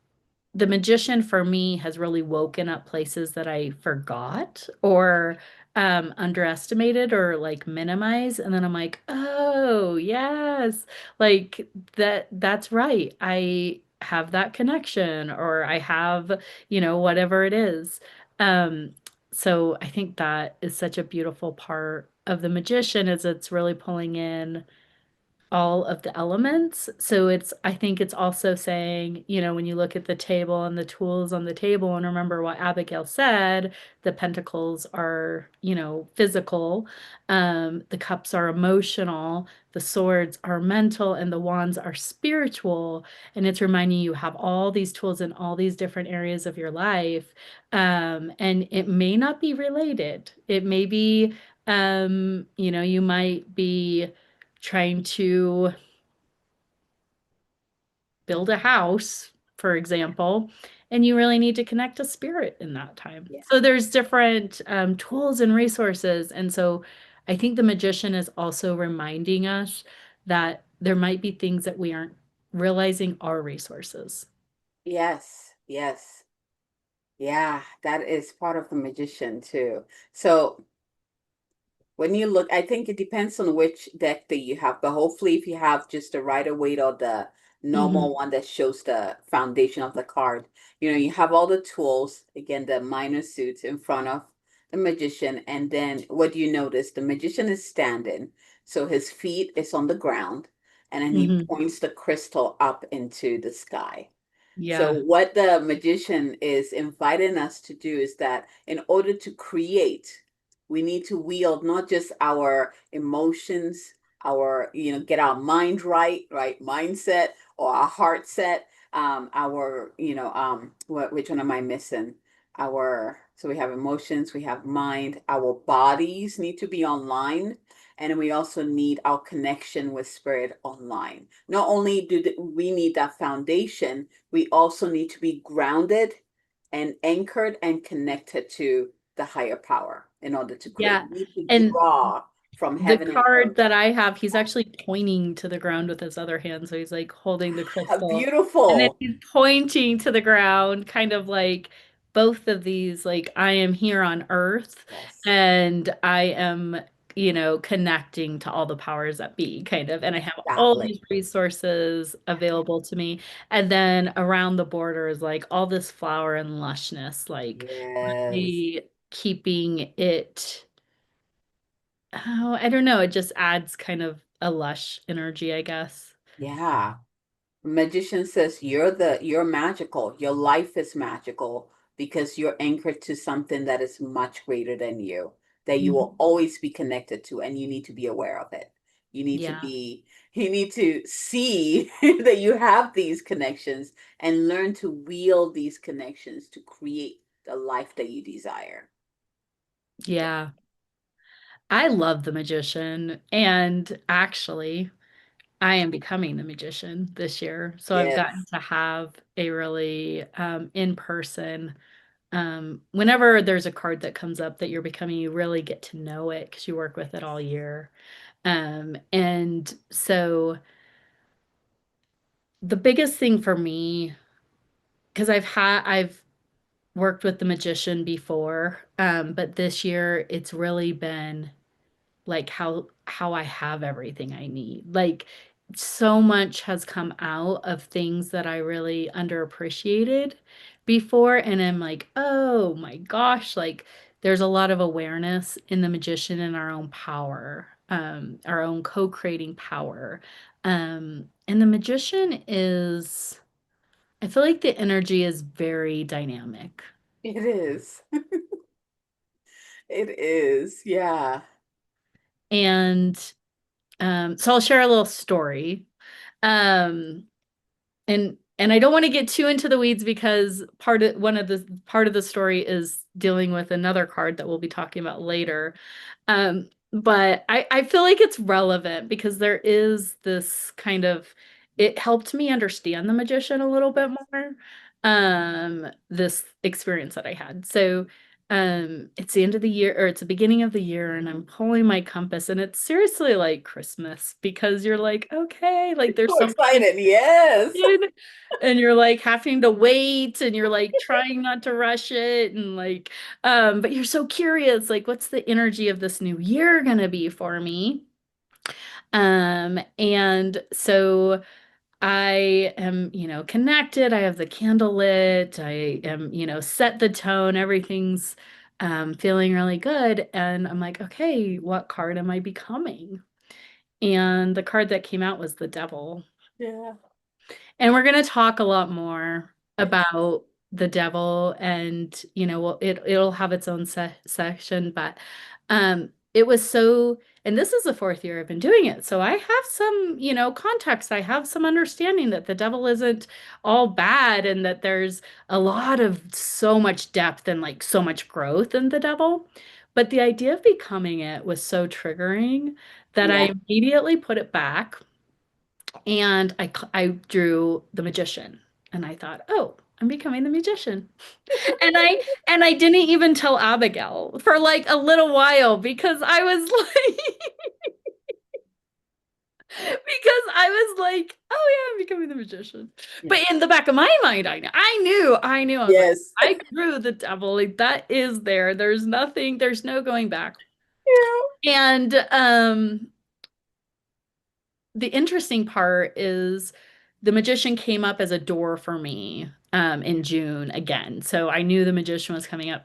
the magician for me has really woken up places that I forgot or underestimated or like minimized. And then I'm like, oh, yes, like that's right. I have that connection or I have, whatever it is. Um, so I think that is such a beautiful part of the magician is it's really pulling in all of the elements. So I think it's also saying, when you look at the table and the tools on the table, and remember what Abigail said, the pentacles are, physical, the cups are emotional, the swords are mental, and the wands are spiritual. And it's reminding you have all these tools in all these different areas of your life. And it may not be related. It may be, you might be trying to build a house, for example, and you really need to connect to spirit in that time. yeah. So there's different tools and resources. And so I think the magician is also reminding us that there might be things that we aren't realizing are resources. Yes, yes. Yeah, that is part of the magician too. So when you look, I think it depends on which deck that you have, but hopefully if you have just the Rider Waite or the Hmm. normal one that shows the foundation of the card, you have all the tools, again, the minor suits in front of the magician. And then what do you notice? The magician is standing, so his feet is on the ground, and then he Hmm. points the crystal up into the sky. So Yeah. what the magician is inviting us to do is that in order to create, we need to wield not just our emotions, get our mind right, mindset, or our heart set, which one am I missing? So we have emotions, we have mind, our bodies need to be online, and we also need our connection with spirit online. Not only we need that foundation, we also need to be grounded and anchored and connected to the higher power in order to create. Yeah. We need to And draw from the heaven and card earth. that I have, he's actually pointing to the ground with his other hand. So he's like holding the crystal. And then Beautiful. he's pointing to the ground, kind of like both of these, like, I am here on earth Yes, and I am, connecting to all the powers that be, kind of. And I have all exactly. these resources available to me. And then around the border is like all this flower and lushness, like Yes. really keeping it. Oh, I don't know. It just adds kind of a lush energy, I guess. Yeah. Magician says you're magical. Your life is magical because you're anchored to something that is much greater than you, that you will Mhm. always be connected to, and you need to be aware of it. You need to Yeah. be, you need to see that you have these connections and learn to wield these connections to create the life that you desire. Yeah. I love the magician. And actually, I am becoming the magician this year. So I've gotten Yes. to have a really in person. Whenever there's a card that comes up that you're becoming, you really get to know it because you work with it all year. And so the biggest thing for me, because I've worked with the magician before, but this year it's really been like how I have everything I need. Like so much has come out of things that I really underappreciated before, and I'm like, oh my gosh, like there's a lot of awareness in the magician and our own power, our own co-creating power. And the magician is, I feel like the energy is very dynamic. It is. It is. Yeah. And so I'll share a little story. Um, and I don't want to get too into the weeds because part of the story is dealing with another card that we'll be talking about later. But I feel like it's relevant because there is this kind of, it helped me understand the magician a little bit more. This experience that I had. So it's the end of the year or it's the beginning of the year and I'm pulling my compass and it's seriously like Christmas because you're like, okay, like there's So so much excited. Yes. in, and you're like having to wait and you're like trying not to rush it and like but you're so curious like what's the energy of this new year gonna be for me, and so I am, connected. I have the candle lit. I am, set the tone. Everything's feeling really good. And I'm like, okay, what card am I becoming? And the card that came out was the devil. Yeah. And we're going to talk a lot more Yes. about the devil and, it'll have its own section, but it was so, and this is the fourth year I've been doing it. So I have some, context. I have some understanding that the devil isn't all bad and that there's a lot of so much depth and like so much growth in the devil. But the idea of becoming it was so triggering that Yeah. I immediately put it back and I drew the magician and I thought, "Oh, I'm becoming the magician." And I didn't even tell Abigail for like a little while because I was like Because I was like, oh yeah, I'm becoming the magician. Yeah. But in the back of my mind, I knew. I was like, Yes. I grew the devil. Like that is there. There's nothing, there's no going back. Yeah. And the interesting part is the magician came up as a door for me in June again. So I knew the magician was coming up.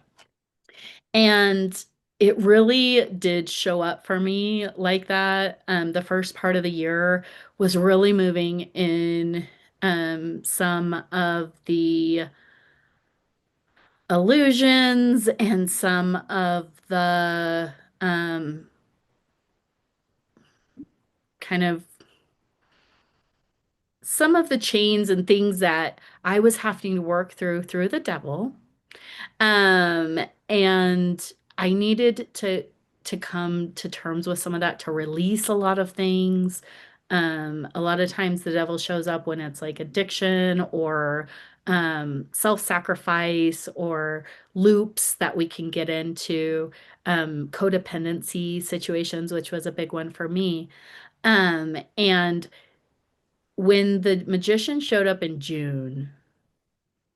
And it really did show up for me like that. The first part of the year was really moving in some of the illusions and some of the kind of some of the chains and things that I was having to work through the devil. Um, and I needed to come to terms with some of that to release a lot of things. A lot of times the devil shows up when it's like addiction or self-sacrifice or loops that we can get into, codependency situations, which was a big one for me. And when the magician showed up in June,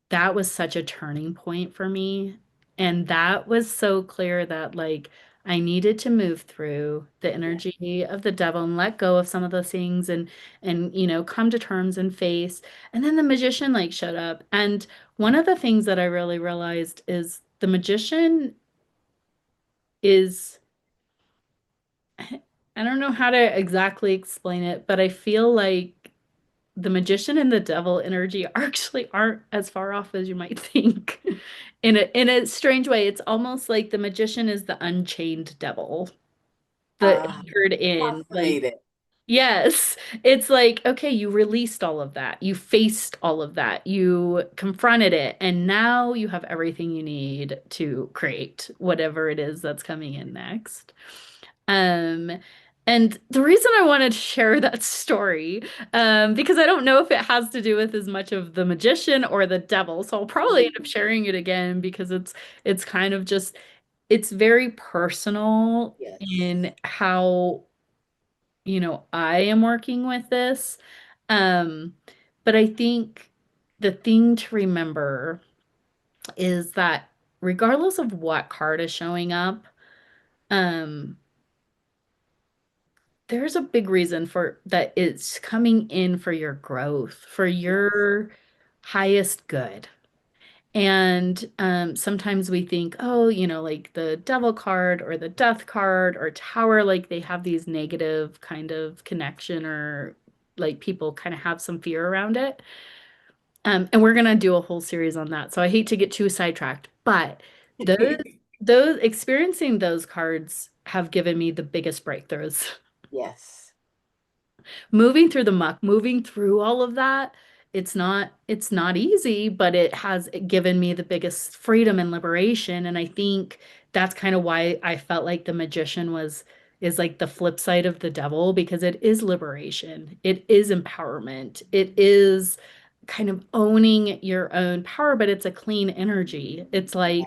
that was such a turning point for me. And that was so clear that like I needed to move through the Yeah. energy of the devil and let go of some of those things and come to terms and face. And then the magician like showed up. And one of the things that I really realized is the magician is I don't know how to exactly explain it, but I feel like the magician and the devil energy actually aren't as far off as you might think. In a strange way, it's almost like the magician is the unchained devil, the Uh, anchored in. Like, Fascinated. yes, it's like, okay, you released all of that. You faced all of that. You confronted it, and now you have everything you need to create whatever it is that's coming in next. Um, and the reason I wanted to share that story, because I don't know if it has to do with as much of the magician or the devil, so I'll probably end up sharing it again because it's kind of just it's very personal Yes. in how, I am working with this. Um, but I think the thing to remember is that regardless of what card is showing up, um, there's a big reason for that it's coming in for your growth, for Yes. your highest good. And sometimes we think, oh, like the devil card or the death card or tower, like they have these negative kind of connection or like people kind of have some fear around it. And we're gonna do a whole series on that. So I hate to get too sidetracked, but those those experiencing those cards have given me the biggest breakthroughs. Yes. Moving through the muck, moving through all of that, it's not easy, but it has given me the biggest freedom and liberation. And I think that's kind of why I felt like the magician was is like the flip side of the devil because it is liberation. It is empowerment. It is kind of owning your own power, but it's a clean energy. It's like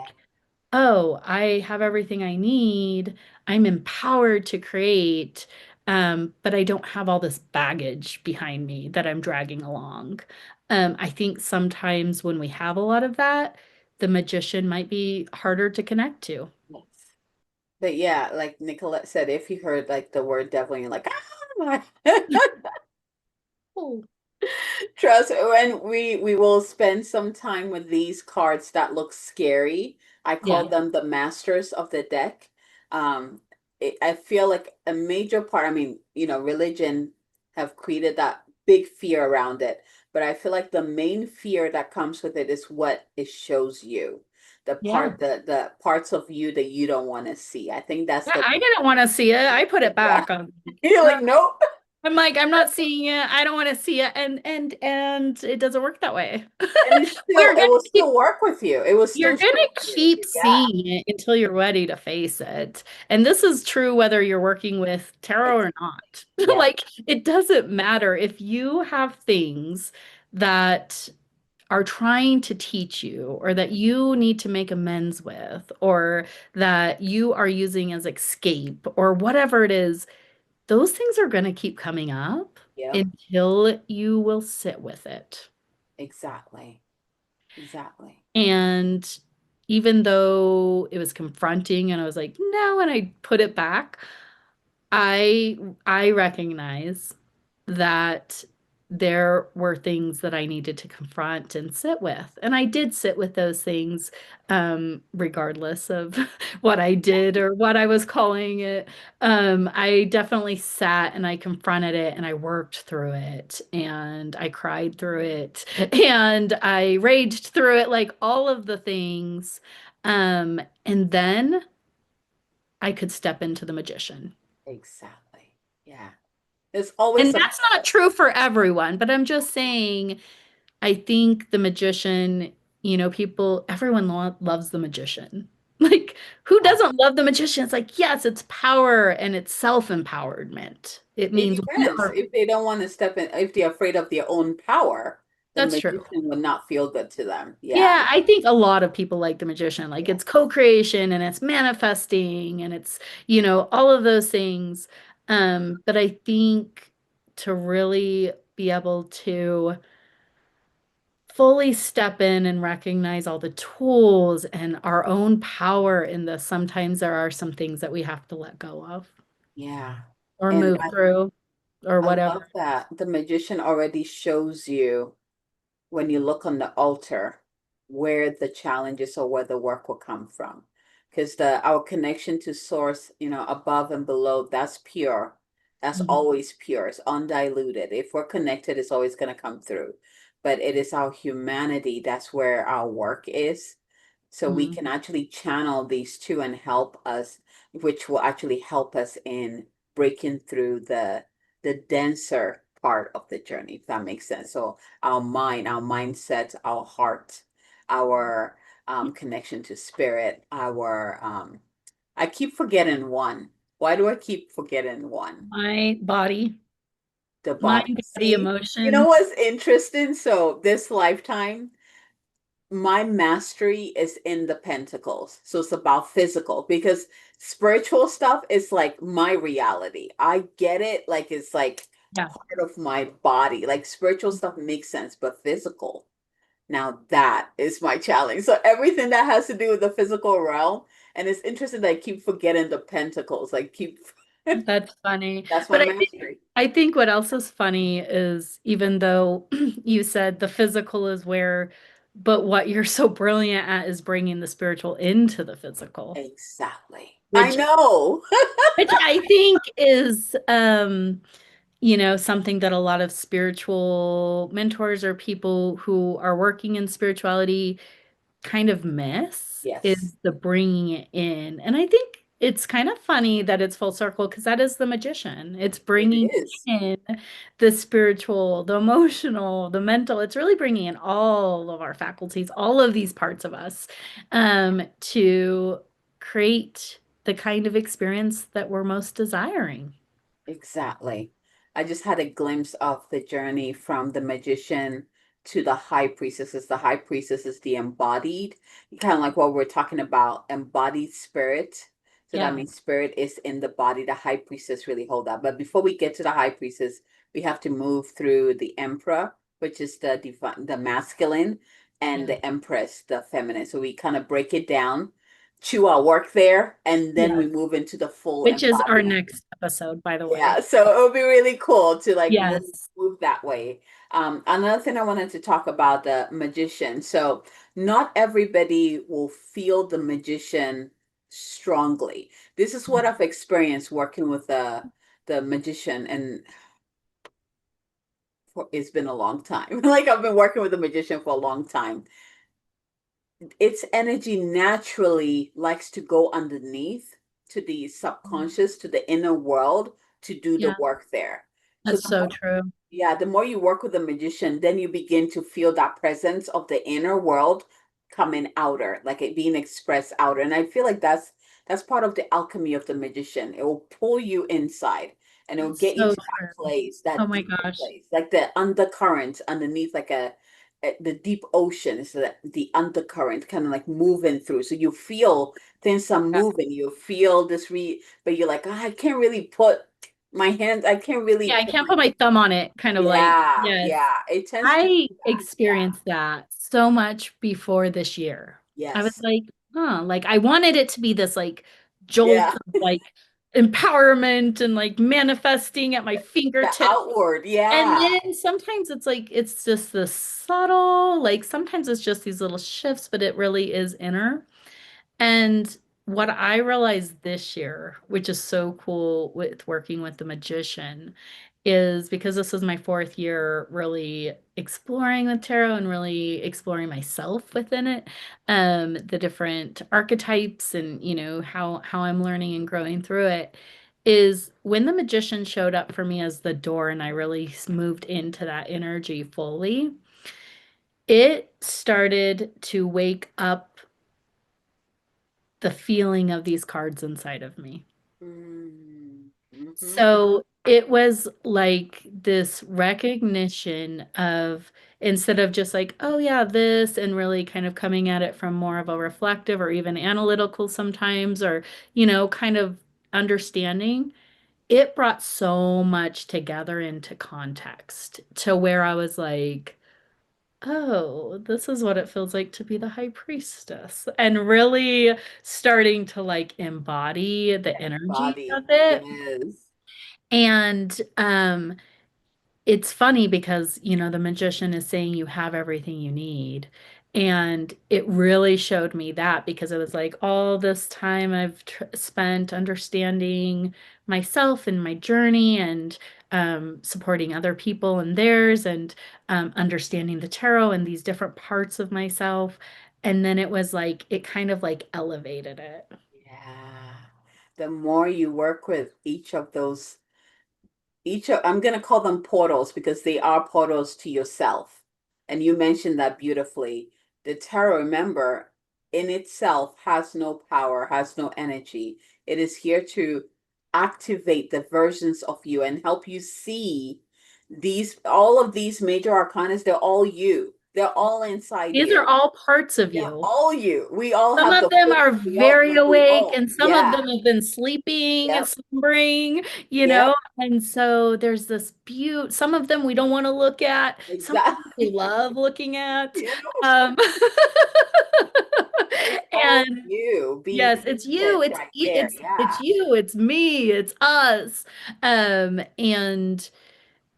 oh, I have everything I need. I'm empowered to create, but I don't have all this baggage behind me that I'm dragging along. I think sometimes when we have a lot of that, the magician might be harder to connect to. Yes. But yeah, like Nicolette said, if you heard like the word devil, you're like, ah, Oh, trust when we will spend some time with these cards that look scary. I call yeah. them the masters of the deck. I feel like a major part, I mean, religion have created that big fear around it, but I feel like the main fear that comes with it is what it shows you. Yeah. The parts of you that you don't want to see. I think that's Yeah, the I didn't want to see it. I put it yeah. back on. You're like, nope. I'm like, I'm not seeing it. I don't want to see it. And it doesn't work that way. And it's We're still, it gonna will keep still work with you. It will You're still going show to you. keep Yeah. seeing it until you're ready to face it. And this is true whether you're working with tarot It's, or not. yeah. Like, it doesn't matter if you have things that are trying to teach you, or that you need to make amends with, or that you are using as escape, or whatever it is. those things are going to keep coming up Yep. until you will sit with it. Exactly. Exactly. And even though it was confronting and I was like, no, and I put it back, I I recognize that there were things that I needed to confront and sit with. And I did sit with those things, regardless of what I did or what I was calling it. I definitely sat and I confronted it and I worked through it and I cried through it and I raged through it, like all of the things. And then I could step into the magician. Exactly. Yeah. There's always And some. that's not true for everyone, but I'm just saying, I think the magician, people, everyone loves the magician. Like, who doesn't love the magician? It's like, yes, it's power and it's self-empowerment. It It means we depends. are, If they don't want to step in, if they're afraid of their own power, the that's true. magician would not feel good to them. Yeah. Yeah, I think a lot of people like the magician. Like, Yeah. it's co-creation and it's manifesting and it's, all of those things. But I think to really be able to fully step in and recognize all the tools and our own power in this, sometimes there are some things that we have to let go of Yeah. or And move through or I whatever. love that the magician already shows you when you look on the altar where the challenges or where the work will come from. Because the our connection to source, above and below, that's pure. That's Mhm. always pure. It's undiluted. If we're connected, it's always going to come through. But it is our humanity, that's where our work is. So we Mhm. can actually channel these two and help us, which will actually help us in breaking through the denser part of the journey, if that makes sense. So our mind, our mindset, our heart, our connection to spirit, our I keep forgetting one. Why do I keep forgetting one? My body, The body. mind, body, See, you know emotions. what's interesting? So this lifetime, my mastery is in the pentacles. So it's about physical because spiritual stuff is like my reality. I get it, like it's like Yeah, part of my body. Like spiritual stuff makes sense, but physical. Now that is my challenge. So everything that has to do with the physical realm, and it's interesting that I keep forgetting the pentacles. Like keep that's funny. that's my But mastery. I think what else is funny is even though you said the physical is where, but what you're so brilliant at is bringing the spiritual into the physical, Exactly. I which know. which I think is something that a lot of spiritual mentors or people who are working in spirituality kind of miss is Yes, the bringing it in. And I think it's kind of funny that it's full circle because that is the magician. It's it bringing is. in the spiritual, the emotional, the mental. It's really bringing in all of our faculties, all of these parts of us, to create the kind of experience that we're most desiring. Exactly. I just had a glimpse of the journey from the magician to the high priestess. The high priestess is the embodied, kind of like what we're talking about, embodied spirit. So that Yeah. means spirit is in the body. The high priestess really hold that. But before we get to the high priestess, we have to move through the emperor, which is the divine, the masculine, and Yeah. the empress, the feminine. So we kind of break it down, chew our work there, and then Yeah. we move into the full Which is our embodiment. next episode, by the way. Yeah, so it would be really cool to like move Yes. move that way. Another thing I wanted to talk about the magician. So not everybody will feel the magician strongly. This is what I've experienced working with the magician, and it's been a long time. Like I've been working with the magician for a long time. Its energy naturally likes to go underneath to the subconscious, to the inner world to do the Yeah, work there. So that's the so more, true. yeah, the more you work with a magician, then you begin to feel that presence of the inner world coming outer, like it being expressed outer. And I feel like that's part of the alchemy of the magician. It will pull you inside and it will It's get you so to that true. place, Oh that my deeper gosh. place, like the undercurrent underneath, like the deep ocean is the undercurrent kind of like moving through. So you feel things are Yeah. moving. You feel this but you're like, "Ah, I can't really put my hands, I can't really Yeah, I put can't my, put my thumb on it, kind of like, yeah, yes. yeah. It tends to I do that. Yeah. experienced that so much before this year. I was Yes. like, huh, like I wanted it to be this like jolt Yeah. of like empowerment and like manifesting at my The fingertips. outward. And Yeah. then sometimes it's like it's just the subtle, like sometimes it's just these little shifts, but it really is inner. And what I realized this year, which is so cool with working with the magician, is because this is my fourth year really exploring the tarot and really exploring myself within it, the different archetypes and how I'm learning and growing through it, is when the magician showed up for me as the door and I really moved into that energy fully, it started to wake up the feeling of these cards inside of me. Mm. Mm-hmm. So it was like this recognition of instead of just like, oh yeah, this, and really kind of coming at it from more of a reflective or even analytical sometimes, or, kind of understanding, it brought so much together into context to where I was like, oh, this is what it feels like to be the high priestess, and really starting to like embody the energy of Body. it. Yes. And it's funny because, the magician is saying you have everything you need. And it really showed me that because it was like all this time I've spent understanding myself and my journey and supporting other people and theirs and understanding the tarot and these different parts of myself. And then it was like, it kind of like elevated it. Yeah. The more you work with each of, I'm going to call them portals because they are portals to yourself. And you mentioned that beautifully. The tarot, remember, in itself has no power, has no energy. It is here to activate the versions of you and help you see all of these major arcanas, they're all you. They're all inside These are you. all parts of They're you. all you. We all Some have of the them full, are we all, very we awake, all, and some of yeah. them have been sleeping, Yep. slumbering, Yep. And so there's this beauty. Some of them we don't want to look at. Some of them we Exactly. love looking at. Yeah. Um, It's all and you being yes, it's you. present right there. It's Yeah. you. It's me. It's us.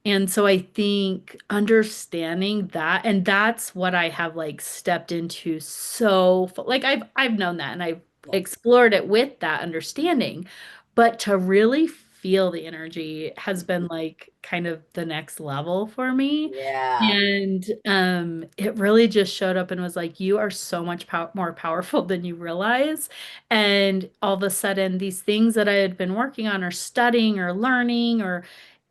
And so I think understanding that, and that's what I have like stepped into like I've known that and I've Yes. explored it with that understanding, but to really feel the energy has been like kind of the next level for me. Yeah. And it really just showed up and was like, you are so much more powerful than you realize. And all of a sudden, these things that I had been working on or studying or learning or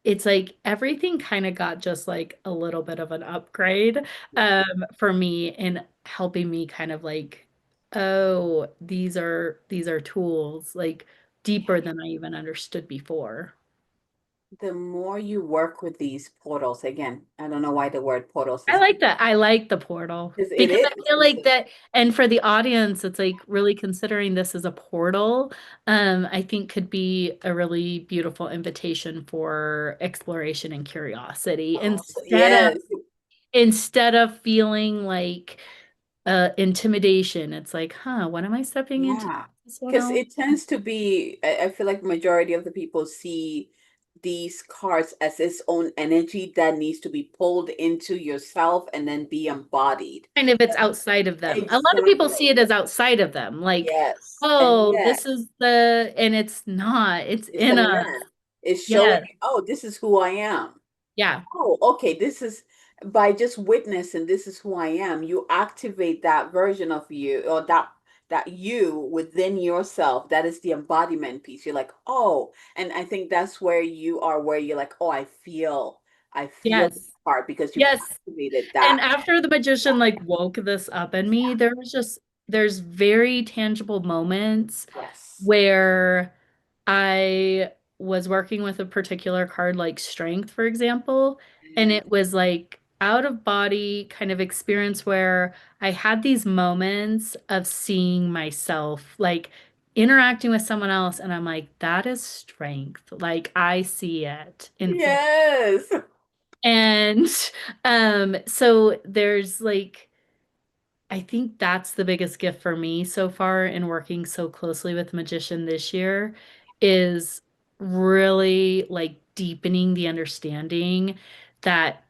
it's like everything kind of got just like a little bit of an upgrade Yes. for me in helping me kind of like, oh, these are tools like deeper than I even understood before. The more you work with these portals, again, I don't know why the word portals I is like that. I like the portal because it because I is. feel It's like that, and for the audience, it's like really considering this as a portal, I think could be a really beautiful invitation for exploration and curiosity yes. instead of feeling like intimidation. It's like, huh, what am I stepping into? Yeah. This Because 101? it tends to be, I feel like majority of the people see these cards as its own energy that needs to be pulled into yourself and then be embodied. Kind of it's outside of them. A lot of people see Exactly. it as outside of them, like, Yes. And oh, yet, this is the, and it's not, it's it's a in us. mirror. It's showing Yes. you, oh, this is who I am. Yeah. Oh, okay, this is by just witnessing this is who I am, you activate that version of you or that you within yourself. That is the embodiment piece. You're like, oh, and I think that's where you are, where you're like, oh, I feel the Yes. part because you've Yes. activated And that. after the magician like woke this up in me, there's very tangible moments Yes. where I was working with a particular card like strength, for example, and Mm. it was like out of body kind of experience where I had these moments of seeing myself like interacting with someone else and I'm like, that is strength. Like I see it in full. Yes. And so there's like I think that's the biggest gift for me so far in working so closely with Magician this year is really like deepening the understanding that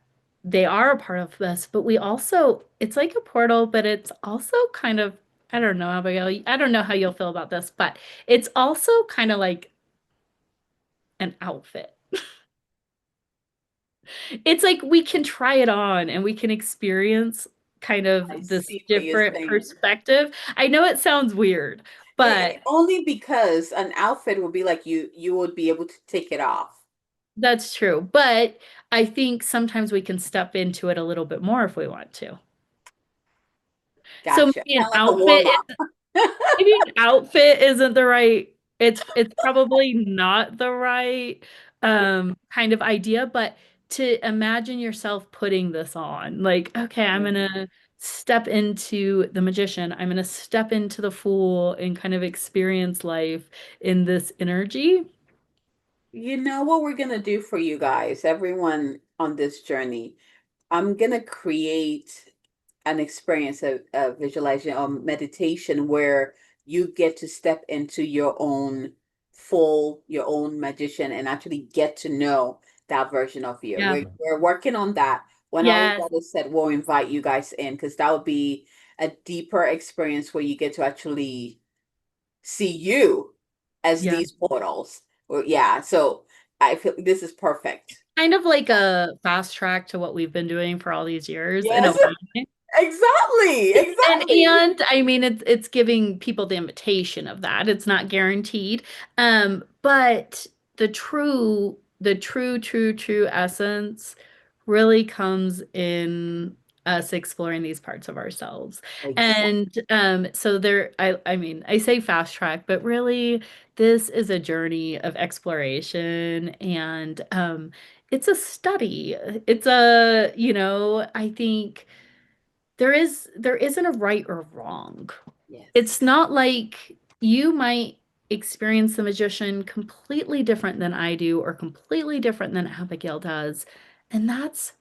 they are a part of us, but we also, it's like a portal, but it's also kind of, I don't know, Abigail, I don't know how you'll feel about this, but it's also kind of like an outfit. It's like we can try it on and we can experience kind I of this see what you're different saying. perspective. I know it sounds weird, but Only because an outfit would be like you would be able to take it off. that's true. But I think sometimes we can step into it a little bit more if we want to. So Gotcha. maybe an Kind of like a warm outfit up. maybe an outfit isn't the right, it's probably not the right kind of idea, but to imagine yourself putting this on, like, okay, I'm gonna step into the magician, I'm gonna step into the fool and kind of experience life in this energy. You know what we're gonna do for you guys, everyone on this journey? I'm gonna create an experience, a visualization or meditation where you get to step into your own your own magician and actually get to know that version of you. Yeah. We're working on that. When all of Yes. that is said, we'll invite you guys in because that would be a deeper experience where you get to actually see you as Yeah. these portals. Well, yeah, so I feel this is perfect. Kind of like a fast track to what we've been doing for all these years in a Yes, way. exactly, exactly. And I mean it's giving people the invitation of that. It's not guaranteed. But the true essence really comes in us exploring these parts of ourselves. Exactly. And so there I mean I say fast track, but really this is a journey of exploration and it's a study. It's a, I think there isn't a right or wrong. Yes. It's not like you might experience the magician completely different than I do or completely different than Abigail does. And that's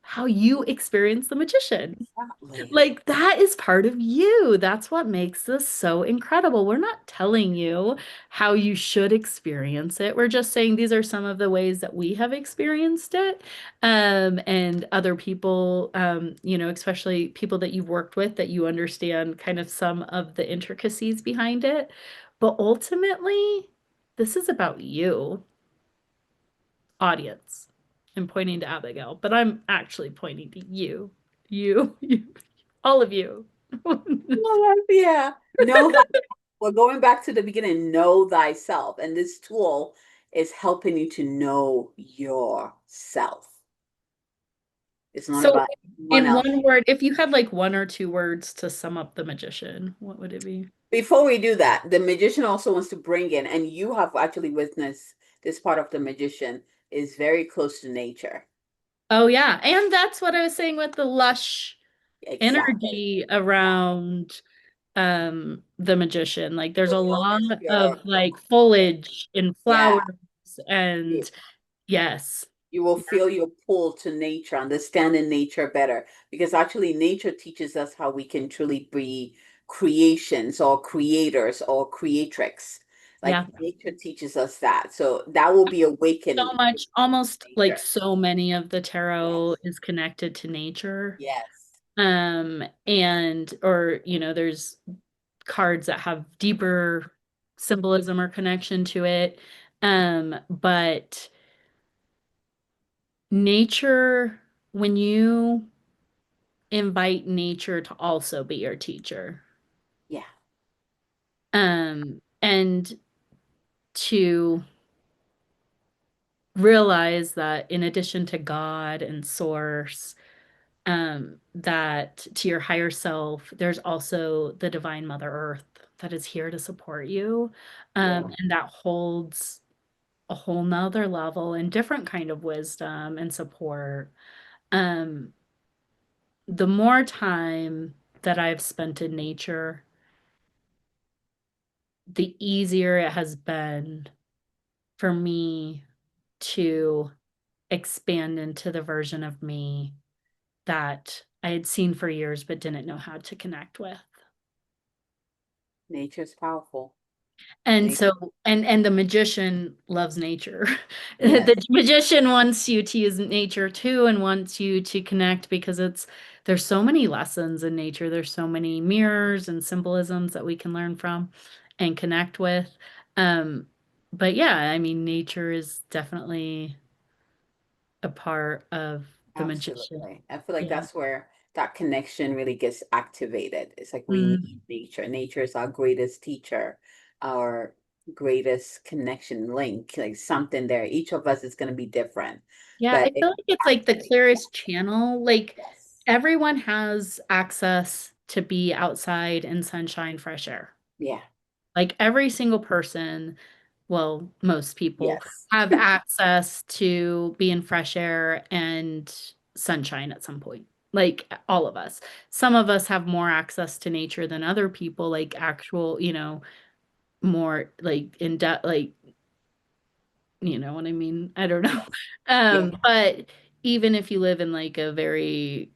how you experience the magician. Exactly. Like that is part of you. That's what makes this so incredible. We're not telling you how you should experience it. We're just saying these are some of the ways that we have experienced it. And other people, especially people that you've worked with, that you understand kind of some of the intricacies behind it. But ultimately, this is about you, audience. I'm pointing to Abigail, but I'm actually pointing to you. You, all of you. Yeah. Know that we're going back to the beginning. Know thyself. And this tool is helping you to know yourself. It's not So, about anyone in else. one word, if you had like one or two words to sum up the magician, what would it be? Before we do that, the magician also wants to bring in, and you have actually witnessed this part of the magician is very close to nature. Oh, yeah. And that's what I was saying with the lush Exactly. energy around the magician. Like there's a So lot notice of your like foliage and yeah. flowers and yes. You will feel your pull to nature, understanding nature better, because actually nature teaches us how we can truly be creations or creators or creatrix. Like Yeah. nature teaches us that. So that will be So awakened much, almost like nature. so many of the tarot Yes. is connected to nature. Yes. And or there's cards that have deeper symbolism or connection to it. But nature, when you invite nature to also be your teacher, Yeah. and to realize that in addition to God and source, that to your higher self, there's also the divine Mother Earth that is here to support you. Yeah. And that holds a whole nother level and different kind of wisdom and support. Um, the more time that I've spent in nature, the easier it has been for me to expand into the version of me that I had seen for years but didn't know how to connect with. Nature's powerful. And Nature, so and the magician loves nature. yes, The magician wants you to use nature too and wants you to connect because there's so many lessons in nature. There's so many mirrors and symbolisms that we can learn from and connect with. Um, but yeah, I mean, nature is definitely a part of the magician. absolutely. I feel like Yeah. that's where that connection really gets activated. It's like we Mm. need nature. Nature is our greatest teacher, our greatest connection link, like something there. Each of us is going to be different, Yeah, but I it feel like it's like the clearest channel. Like yes. everyone has access to be outside in sunshine, fresh air. Yeah. Like every single person, well, most people Yes. have access to be in fresh air and sunshine at some point. Like all of us. Some of us have more access to nature than other people, like actual, more like in depth, like you know what I mean? I don't know. Yes. Yeah. But even if you live in like a very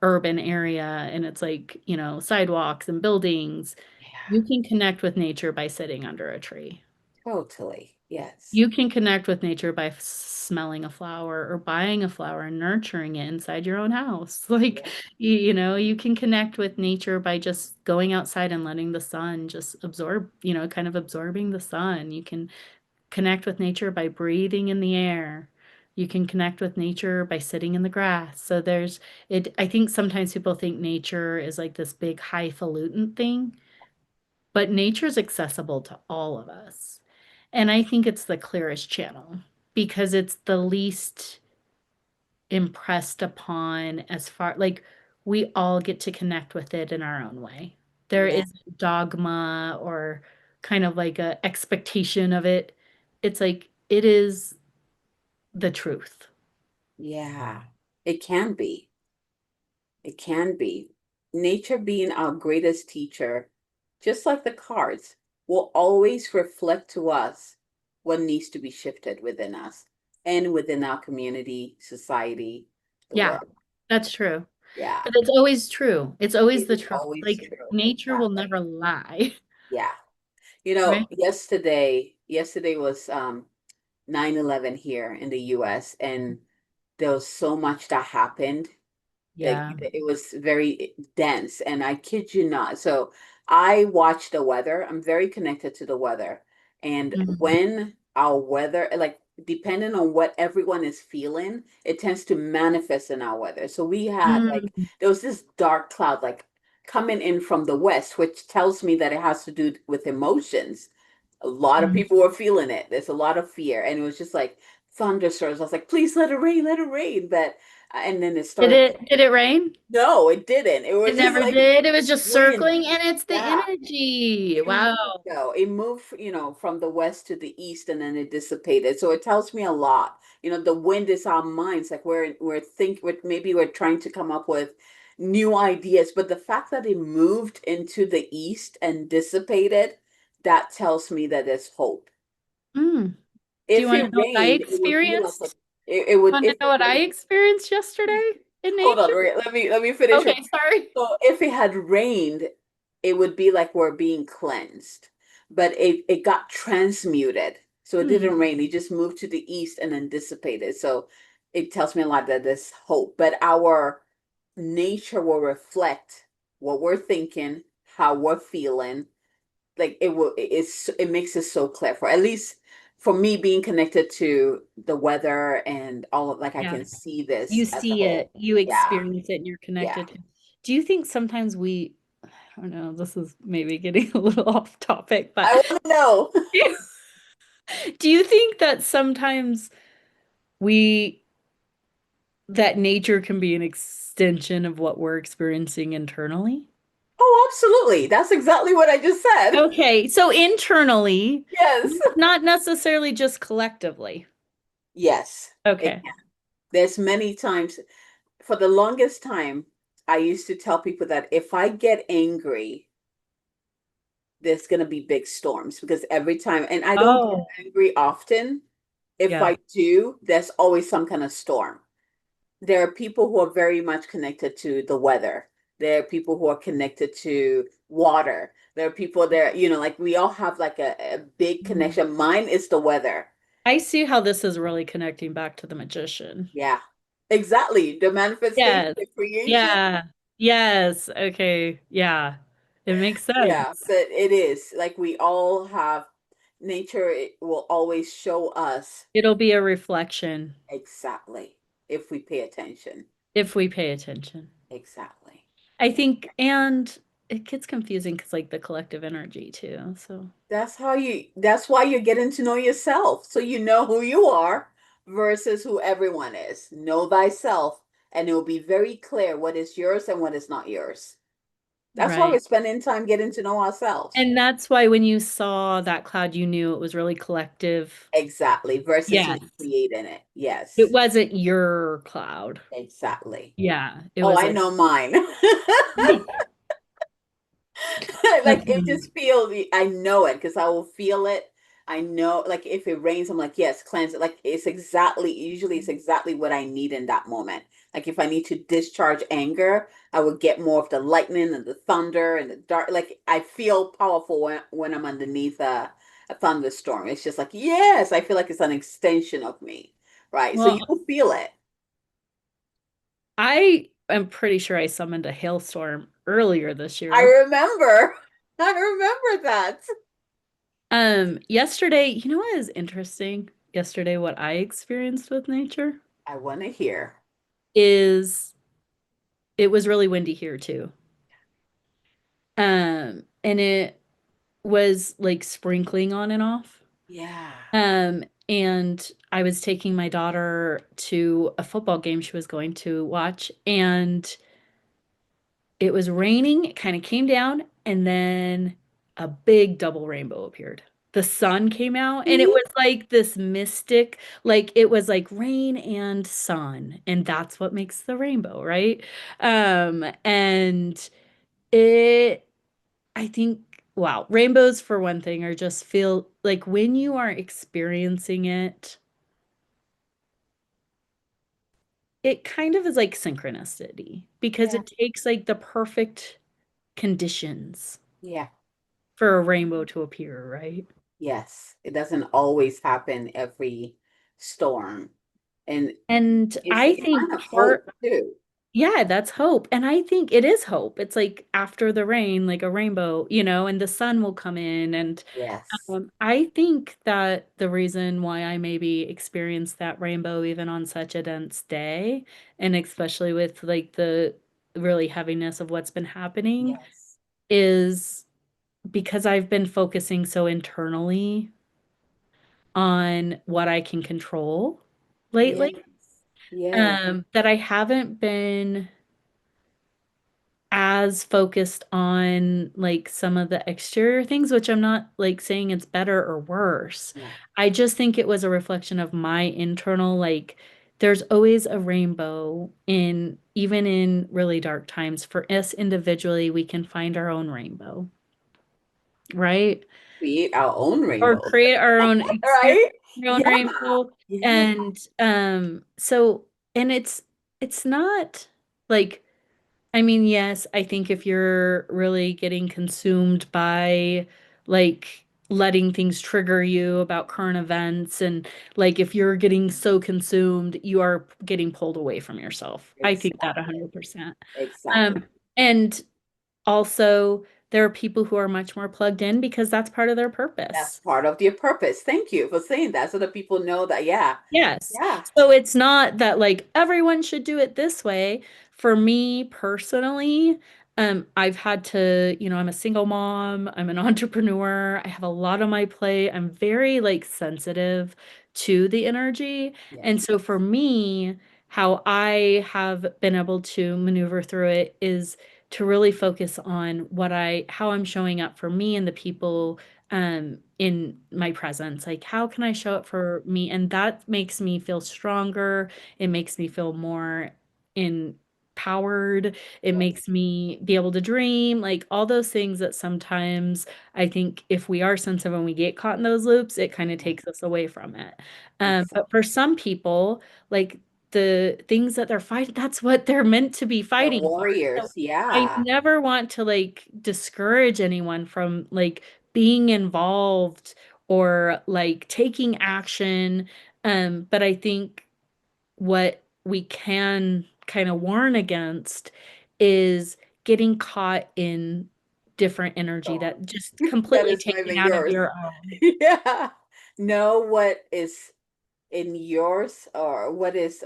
urban area and it's like, sidewalks and buildings, Yeah. you can connect with nature by sitting under a tree. Totally. Yes. You can connect with nature by smelling a flower or buying a flower and nurturing it inside your own house. Like, Yeah. you can connect with nature by just going outside and letting the sun just absorb, kind of absorbing the sun. You can connect with nature by breathing in the air. You can connect with nature by sitting in the grass. So there's it. I think sometimes people think nature is like this big highfalutin thing, but nature is accessible to all of us. And I think it's the clearest channel because it's the least impressed upon as far like we all get to connect with it in our own way. There Yeah. is dogma or kind of like a expectation of it. It's like it is the truth. Yeah. It can be. It can be. Nature being our greatest teacher, just like the cards, will always reflect to us what needs to be shifted within us and within our community, society, the Yeah, world. that's true. Yeah. But it's always true. It's always It the is truth. always Like true. nature will Exactly. never lie, Yeah. right? Yesterday was 9/11 here in the US, and there was so much that happened. Like Yeah. it was very dense, and I kid you not. So I watch the weather. I'm very connected to the weather. And Mhm. when our weather, like depending on what everyone is feeling, it tends to manifest in our weather. So we had like Mm. there was this dark cloud like coming in from the west, which tells me that it has to do with emotions. A lot of Mm. people were feeling it. There's a lot of fear, and it was just like thunderstorms. I was like, please let it rain, let it rain. But and then it Did started. it rain? No, it didn't. It It was just never like did. It was just wind. circling and it's the Yeah. energy. It Wow. moved though. It moved, from the west to the east and then it dissipated. So it tells me a lot. The wind is our minds. Like maybe we're trying to come up with new ideas, but the fact that it moved into the east and dissipated, that tells me that there's hope. Mm. Do you If want to it know what I rained, it would be like experienced? it would Want to if know it what I rained. experienced yesterday in Hold on, nature? wait, let me finish. Okay, sorry. So if it had rained, it would be like we're being cleansed. But it got transmuted. So it Hmm. didn't rain. It just moved to the east and then dissipated. So it tells me a lot that there's hope. But our nature will reflect what we're thinking, how we're feeling. Like it makes it so clear for at least for me being connected to the weather and all of like I Yeah. can see You this as a see whole. it, you Yeah. experience it, and you're Yeah. connected. Do you think sometimes I don't know, this is maybe getting a little off topic, but I want to know. do you think that sometimes we, that nature can be an extension of what we're experiencing internally? Oh, absolutely. That's exactly what I just said. Okay, so internally, Yes. not necessarily just collectively. Yes. It Okay. can. There's many times, for the longest time, I used to tell people that if I get angry, there's going to be big storms because every time, and I don't get Oh, angry often. If yeah. I do, there's always some kind of storm. There are people who are very much connected to the weather. There are people who are connected to water. There are people there, like we all have like a big Mhm. connection. Mine is the weather. I see how this is really connecting back to the magician. Yeah, exactly. The manifestation, Yes. the creation. Yeah. Yes. Okay. Yeah. It makes Yeah, sense. but it is like we all have nature, it will always show us It'll be a reflection exactly if we pay attention. if we pay attention. Exactly. I think, and it gets confusing because like the collective energy too. So, That's why you're getting to know yourself. So you know who you are versus who everyone is. Know thyself, and it will be very clear what is yours and what is not yours. That's why we're right. spending time getting to know ourselves. And that's why when you saw that cloud, you knew it was really collective. Exactly. Versus Yes. me creating it. It Yes. wasn't your cloud. Exactly. Yeah. It Oh, was I like, know mine. Like it definitely. just feels, I know it because I will feel it. I know, like if it rains, I'm like, yes, cleanse it. Like it's exactly, usually it's exactly what I need in that moment. Like if I need to discharge anger, I would get more of the lightning and the thunder and the dark. Like I feel powerful when I'm underneath a thunderstorm. It's just like, yes, I feel like it's an extension of me. Right. So Well, you'll feel it. I am pretty sure I summoned a hailstorm earlier this I year. remember. I remember that. Yesterday, you know what is interesting? Yesterday, what I experienced with nature I want to hear. is it was really windy here too. And it was like sprinkling on and off. Yeah. And I was taking my daughter to a football game she was going to watch, and it was raining, it kind of came down, and then a big double rainbow appeared. The sun came out, and it See? was like this mystic, like it was like rain and sun, and that's what makes the rainbow, right? And it, I think, wow, rainbows for one thing are just feel like when you are experiencing it, it kind of is like synchronicity because Yeah. it takes like the perfect conditions Yeah. for a rainbow to appear, right? Yes. It doesn't always happen every storm. And And it's a I sign think of hope part, too. yeah, that's hope. And I think it is hope. It's like after the rain, like a rainbow, and the sun will come in. And Yes. I think that the reason why I maybe experienced that rainbow even on such a dense day, and especially with like the really heaviness of what's been happening, Yes. is because I've been focusing so internally on what I can control Yes. lately, Yes. that I haven't been as focused on like some of the exterior things, which I'm not like saying it's better or worse. Yeah. I just think it was a reflection of my internal, like, there's always a rainbow in even in really dark times. For us individually, we can find our own rainbow, right? Create our own Or rainbow. create our own experience, Right? our own Yeah. rainbow. Yeah. And so and it's not like, I mean, yes, I think if you're really getting consumed by like letting things trigger you about current events, and like if you're getting so consumed, you are getting pulled away from yourself. I think that Exactly. 100%. Exactly. And also there are people who are much more plugged in because that's part of their That's purpose. part of your purpose. Thank you for saying that so that people know that, yeah. Yes. Yeah. So it's not that like everyone should do it this way. For me personally, I've had to, I'm a single mom, I'm an entrepreneur, I have a lot on my plate. I'm very like sensitive to the energy. And Yes. so for me, how I have been able to maneuver through it is to really focus on how I'm showing up for me and the people in my presence. Like, how can I show up for me? And that makes me feel stronger. It makes me feel more in powered. It Yes. makes me be able to dream, like all those things that sometimes I think if we are sensitive and we get caught in those loops, it kind of Yeah. takes us away from it. But for Exactly. some people, like the things that they're fighting, that's what they're meant to be The fighting for. So warriors. I Yeah. never want to like discourage anyone from like being involved or like taking action. But I think what we can kind of warn against is getting caught in different energy Storm. that just That completely is not taken even out of yours. your own. Yeah. Know what is in yours, or what is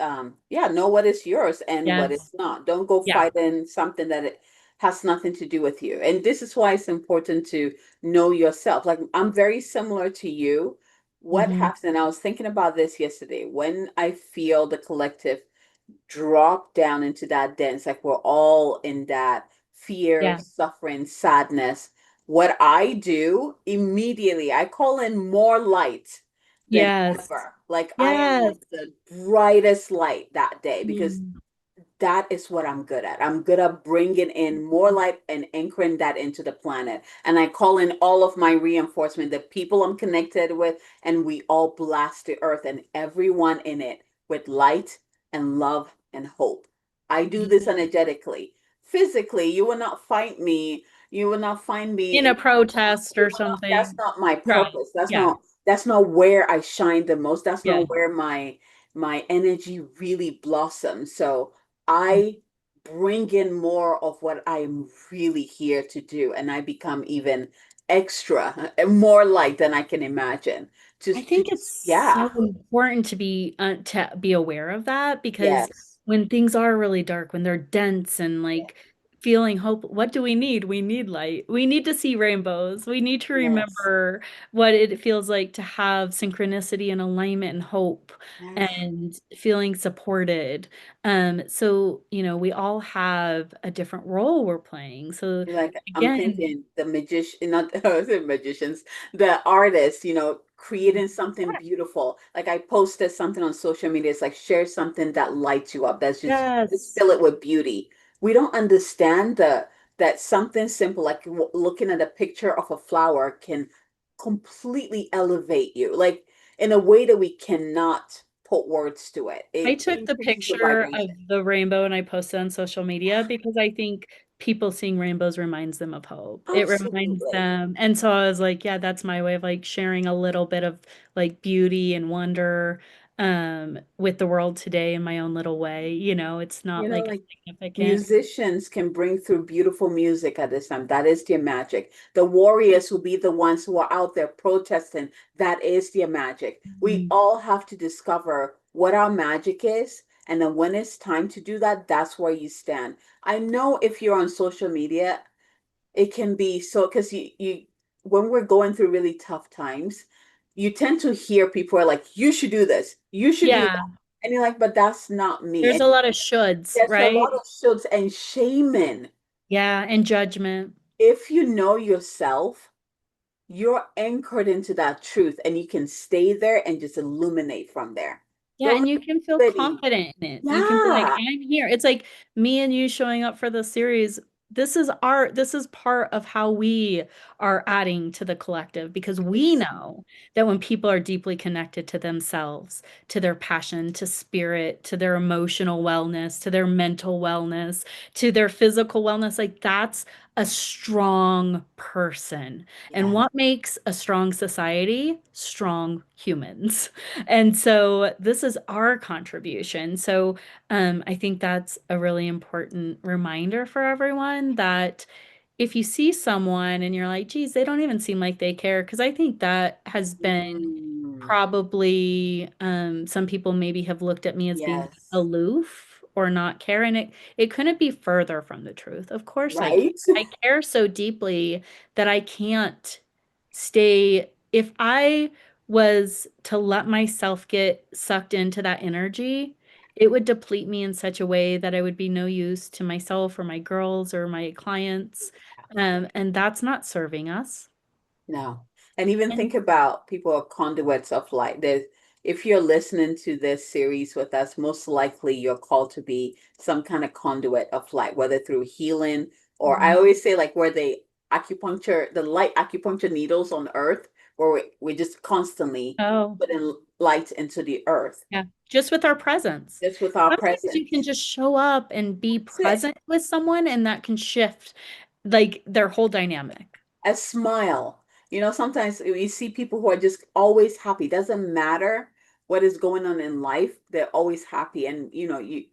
yeah, know what is yours and what is Yes. not. Don't go Yeah. fighting something that it has nothing to do with you. And this is why it's important to know yourself. Like, I'm very similar to you. What Hmm. happens, and I was thinking about this yesterday, when I feel the collective drop down into that dance, like we're all in that fear, Yeah. suffering, sadness. What I do immediately, I call in more light than Yes. ever. Like, I am Yes. like the brightest light that day, because Mm. that is what I'm good at. I'm good at bringing in more light and anchoring that into the planet. And I call in all of my reinforcement, the people I'm connected with, and we all blast the earth and everyone in it with light and love and hope. I do this Yeah. energetically. Physically, you will not find me. You will not find me In a in. protest You or will not, that's something. not my Right. purpose. Yeah. That's not where I shine the most. That's Yeah. not where my energy really blossoms. So I bring in more of what I'm really here to do, and I become even extra, more light than I can imagine. I To think it's yeah, so important to be aware of that because yes, when things are really dark, when they're dense and yeah, like feeling hope, what do we need? We need light. We need to see rainbows. We need to yes, remember what it feels like to have synchronicity and alignment and hope yes. and feeling supported. So, we all have a different role we're playing. So Like, I'm again, thinking the magician, not the magicians, the artists, creating something beautiful. Like, I posted something on social media. It's like, share something that lights you up. That's just yes. fill it with beauty. We don't understand that something simple like looking at a picture of a flower can completely elevate you, like in a way that we cannot put words to it. I It took the increases the picture of vibration. the rainbow and I posted on social media because I think people seeing rainbows reminds them of hope. It reminds Absolutely. them. And so I was like, yeah, that's my way of like sharing a little bit of like beauty and wonder with the world today in my own little way. It's not like Like, significant. musicians can bring through beautiful music at this time. That is their magic. The warriors will be the ones who are out there protesting. That is their magic. We Mhm. all have to discover what our magic is. And then when it's time to do that, that's where you stand. I know if you're on social media, it can be so, because when we're going through really tough times, you tend to hear people are like, you should do this, you should do that. Yeah, And you're like, but that's not me. there's And a lot of shoulds, there's a lot right? of shoulds and shaming. Yeah, and judgment. If you know yourself, you're anchored into that truth and you can stay there and just illuminate from there. Yeah, Don't and let you can feel anybody. confident in it. You can be like, Yeah. I'm here. It's like me and you showing up for the series. This is part of how we are adding to the collective because we know that when people are deeply connected to themselves, to their passion, to spirit, to their emotional wellness, to their mental wellness, to their physical wellness, like that's a strong person. And Yeah. what makes a strong society? Strong humans. And so this is our contribution. So I think that's a really important reminder for everyone that if you see someone and you're like, geez, they don't even seem like they care, because I think that has been Mm, probably some people maybe have looked at me as being yes. aloof or not care, and it couldn't be further from the truth. Of course I care. Right? I care so deeply that I can't stay if I was to let myself get sucked into that energy, it would deplete me in such a way that I would be no use to myself or my girls or my clients. And that's not serving us. No. And even And think about people are conduits of light. if you're listening to this series with us, most likely you're called to be some kind of conduit of light, whether through healing or I Mhm. always say like where they acupuncture, the light acupuncture needles on earth, where we just constantly Oh, putting light into the earth yeah. Just with our presence. just with our Sometimes you can presence. just show up and be That's it. present with someone, and that can shift like their whole dynamic. A smile. You know, sometimes you see people who are just always happy. Doesn't matter what is going on in life, they're always happy. And you know, you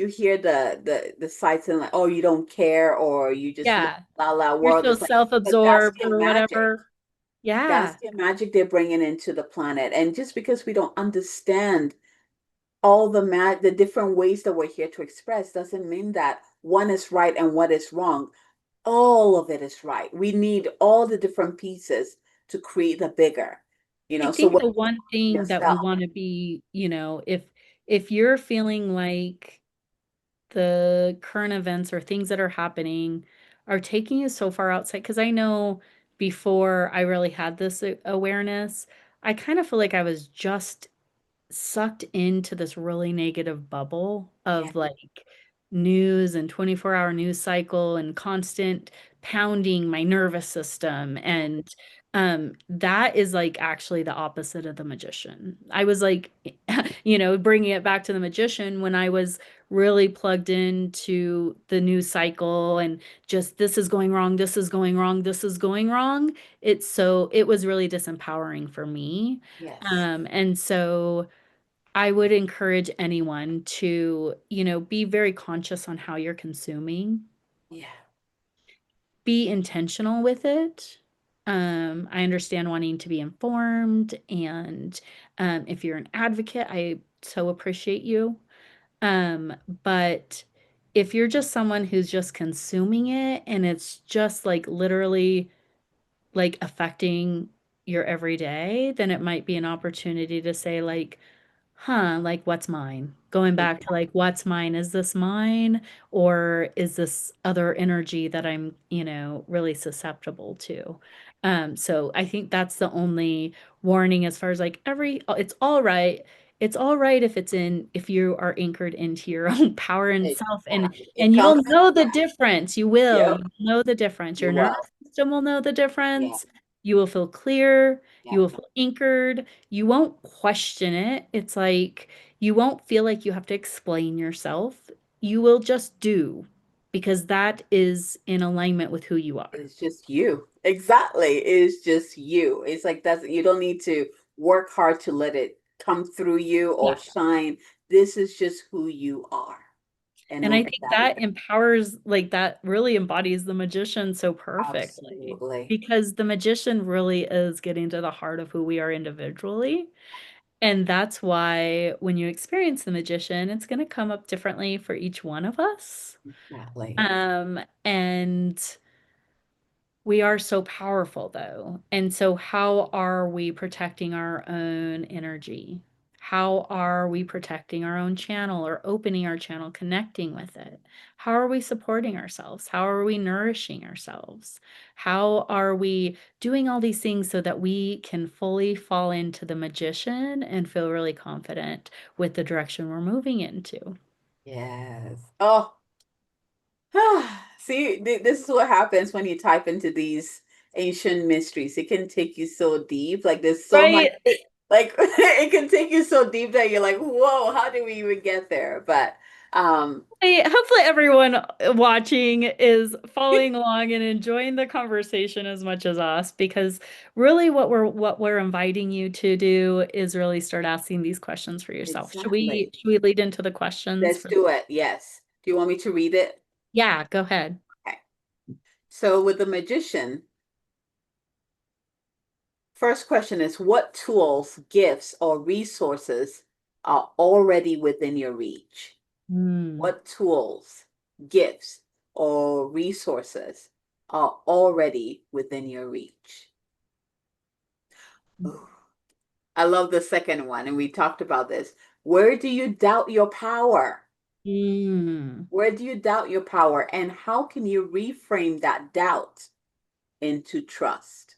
hear the sights and like, oh, you don't care, or you just live Yeah. la la You're world. so It's like, but that's self-absorbed their or magic. whatever. Yeah. That's their magic they're bringing into the planet. And just because we don't understand all the different ways that we're here to express doesn't mean that one is right and what is wrong. All of it is right. We need all the different pieces to create the bigger, you I know. So think what the one thing that we yourself? want to be, if you're feeling like the current events or things that are happening are taking you so far outside, because I know before I really had this awareness, I kind of feel like I was just sucked into this really negative bubble Yeah, of like news and 24-hour news cycle and constant pounding my nervous system. yeah, And that is like actually the opposite of the magician. I was like, bringing it back to the magician when I was really plugged into the news cycle and just this is going wrong, this is going wrong, this is going wrong. It was really disempowering for me. yes, And so I would encourage anyone to, be very conscious on how you're consuming, yeah, be intentional with it. I understand wanting to be informed, and if you're an advocate, I so appreciate you. But if you're just someone who's just consuming it and it's just like literally like affecting your everyday, then it might be an opportunity to say, like, like what's mine? Going back to like what's mine? Is this mine or is this other energy that I'm, really susceptible to? So I think that's the only warning as far as like it's all right. It's all right if you are anchored into your own power and self, and exactly. It and comes you'll from know the that. difference. You will. Yep, You know the difference. Your you nervous will. system will know the Yeah, difference. You will feel clear. You yeah. will feel anchored. You won't question it. It's like you won't feel like you have to explain yourself. You will just do because that is in alignment with who you are. It's just you. Exactly. It's just you. It's like that's you don't need to work hard to let it come through you or Yeah. shine. This is just who you are, and And know I that think that is that empowers, like, that really embodies the magician so perfectly absolutely because the magician really is getting to the heart of who we are individually. And that's why when you experience the magician, it's going to come up differently for each one of us. exactly. And we are so powerful, though. And so, how are we protecting our own energy? How are we protecting our own channel or opening our channel, connecting with it? How are we supporting ourselves? How are we nourishing ourselves? How are we doing all these things so that we can fully fall into the magician and feel really confident with the direction we're moving into? Yes. Oh, see, this is what happens when you type into these ancient mysteries. It can take you so deep. Like there's so much, Right. like it can take you so deep that you're like, whoa, how did we even get there? But Hopefully everyone watching is following along and enjoying the conversation as much as us, because really what we're inviting you to do is really start asking these questions for yourself. Should we exactly. should we lead into the questions Let's for do it. Yes. Do you want me to read it? Yeah, go ahead. Okay. So with the magician, first question is what tools, gifts, or resources are already within your reach? Hmm. What tools, gifts, or resources are already within your reach? Ooh, I love the second one, and we talked about this. Where do you doubt your power? Hmm. Where do you doubt your power, and how can you reframe that doubt into trust?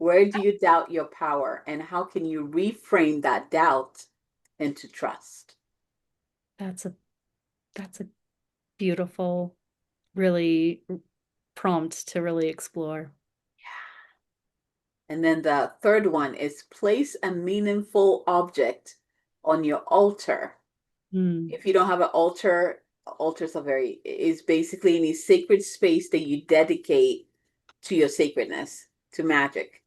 Where do you doubt your power, and how can you reframe that doubt into trust? That's a that's a beautiful, really prompt to really explore. And then the third one is place a meaningful object on your altar. Mm, If you don't have an altar, altars are very, is basically any sacred space that you dedicate to your sacredness, to magic.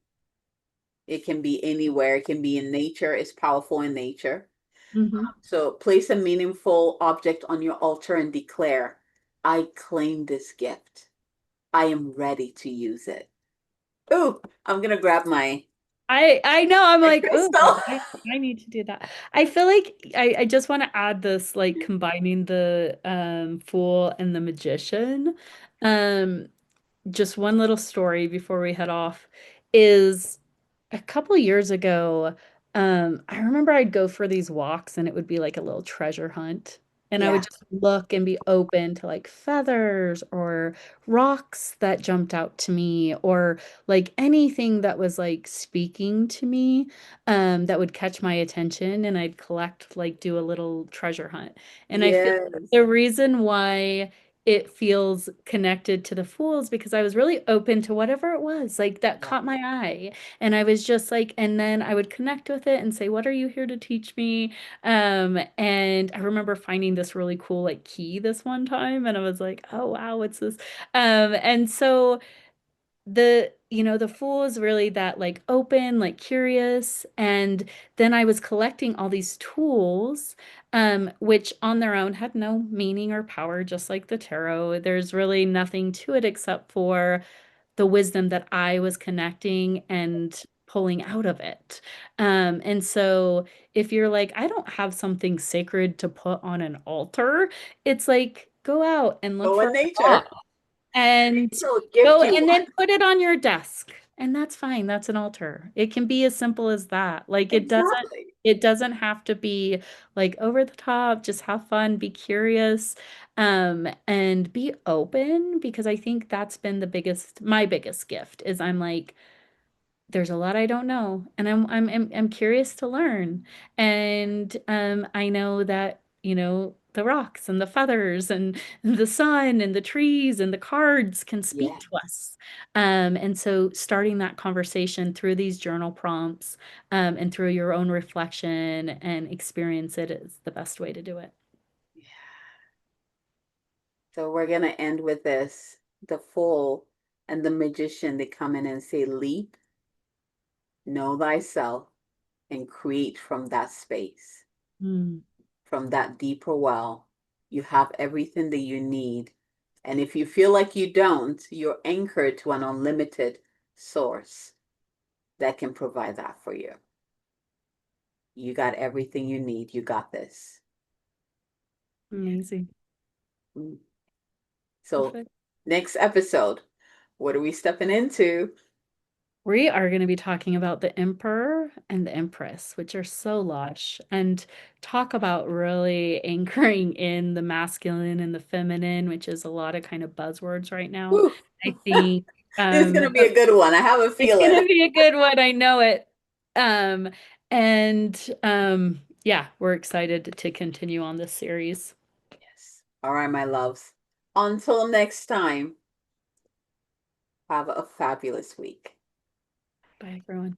It can be anywhere, it can be in nature, it's powerful in nature. hmm. So place a meaningful object on your altar and declare, I claim this gift. I am ready to use it. Ooh, I'm gonna grab I know. I'm my like, oh, crystal. I need to do that. I feel like I just want to add this, like combining the fool and the magician. Um, just one little story before we head off is a couple years ago, I remember I'd go for these walks and it would be like a little treasure hunt. And I would Yeah. just look and be open to like feathers or rocks that jumped out to me or like anything that was like speaking to me, that would catch my attention and I'd collect, like do a little treasure hunt. And I feel Yes. the reason why it feels connected to the fools because I was really open to whatever it was like that Yeah. caught my eye. And I was just like, and then I would connect with it and say, what are you here to teach me? And I remember finding this really cool like key this one time, and I was like, oh wow, what's this? And so the fool is really that like open, like curious. And then I was collecting all these tools, which on their own had no meaning or power, just like the tarot. There's really nothing to it except for the wisdom that I was connecting and pulling out of it. And so if you're like, I don't have something sacred to put on an altar, it's like, go out and look Go for in a rock nature. and Nature will gift go you and then one. put it on your desk. And that's fine. That's an altar. It can be as simple as that. Like Exactly. it doesn't have to be like over the top. Just have fun, be curious, and be open because I think that's been my biggest gift is I'm like, there's a lot I don't know, and I'm curious to learn. And I know that, the rocks and the feathers and the sun and the trees and the cards can speak Yeah. to us. And so starting that conversation through these journal prompts, and through your own reflection and experience it is the best way to do it. So we're gonna end with this. The fool and the magician, they come in and say, leap, know thyself, and create from that space, Mm, from that deeper well. You have everything that you need. And if you feel like you don't, you're anchored to an unlimited source that can provide that for you. You got everything you need. You got this. amazing. Mm. So, Perfect. next episode, what are we stepping into? We are going to be talking about the Emperor and the Empress, which are so lush, and talk about really anchoring in the masculine and the feminine, which is a lot of kind of buzzwords right now. Whew. I think This is going to be a but good one. I have a it's feeling. going to be a good one. I know it. Um, and yeah, we're excited to continue on this series. Yes. All right, my loves. Until next time, have a fabulous week. Bye, everyone.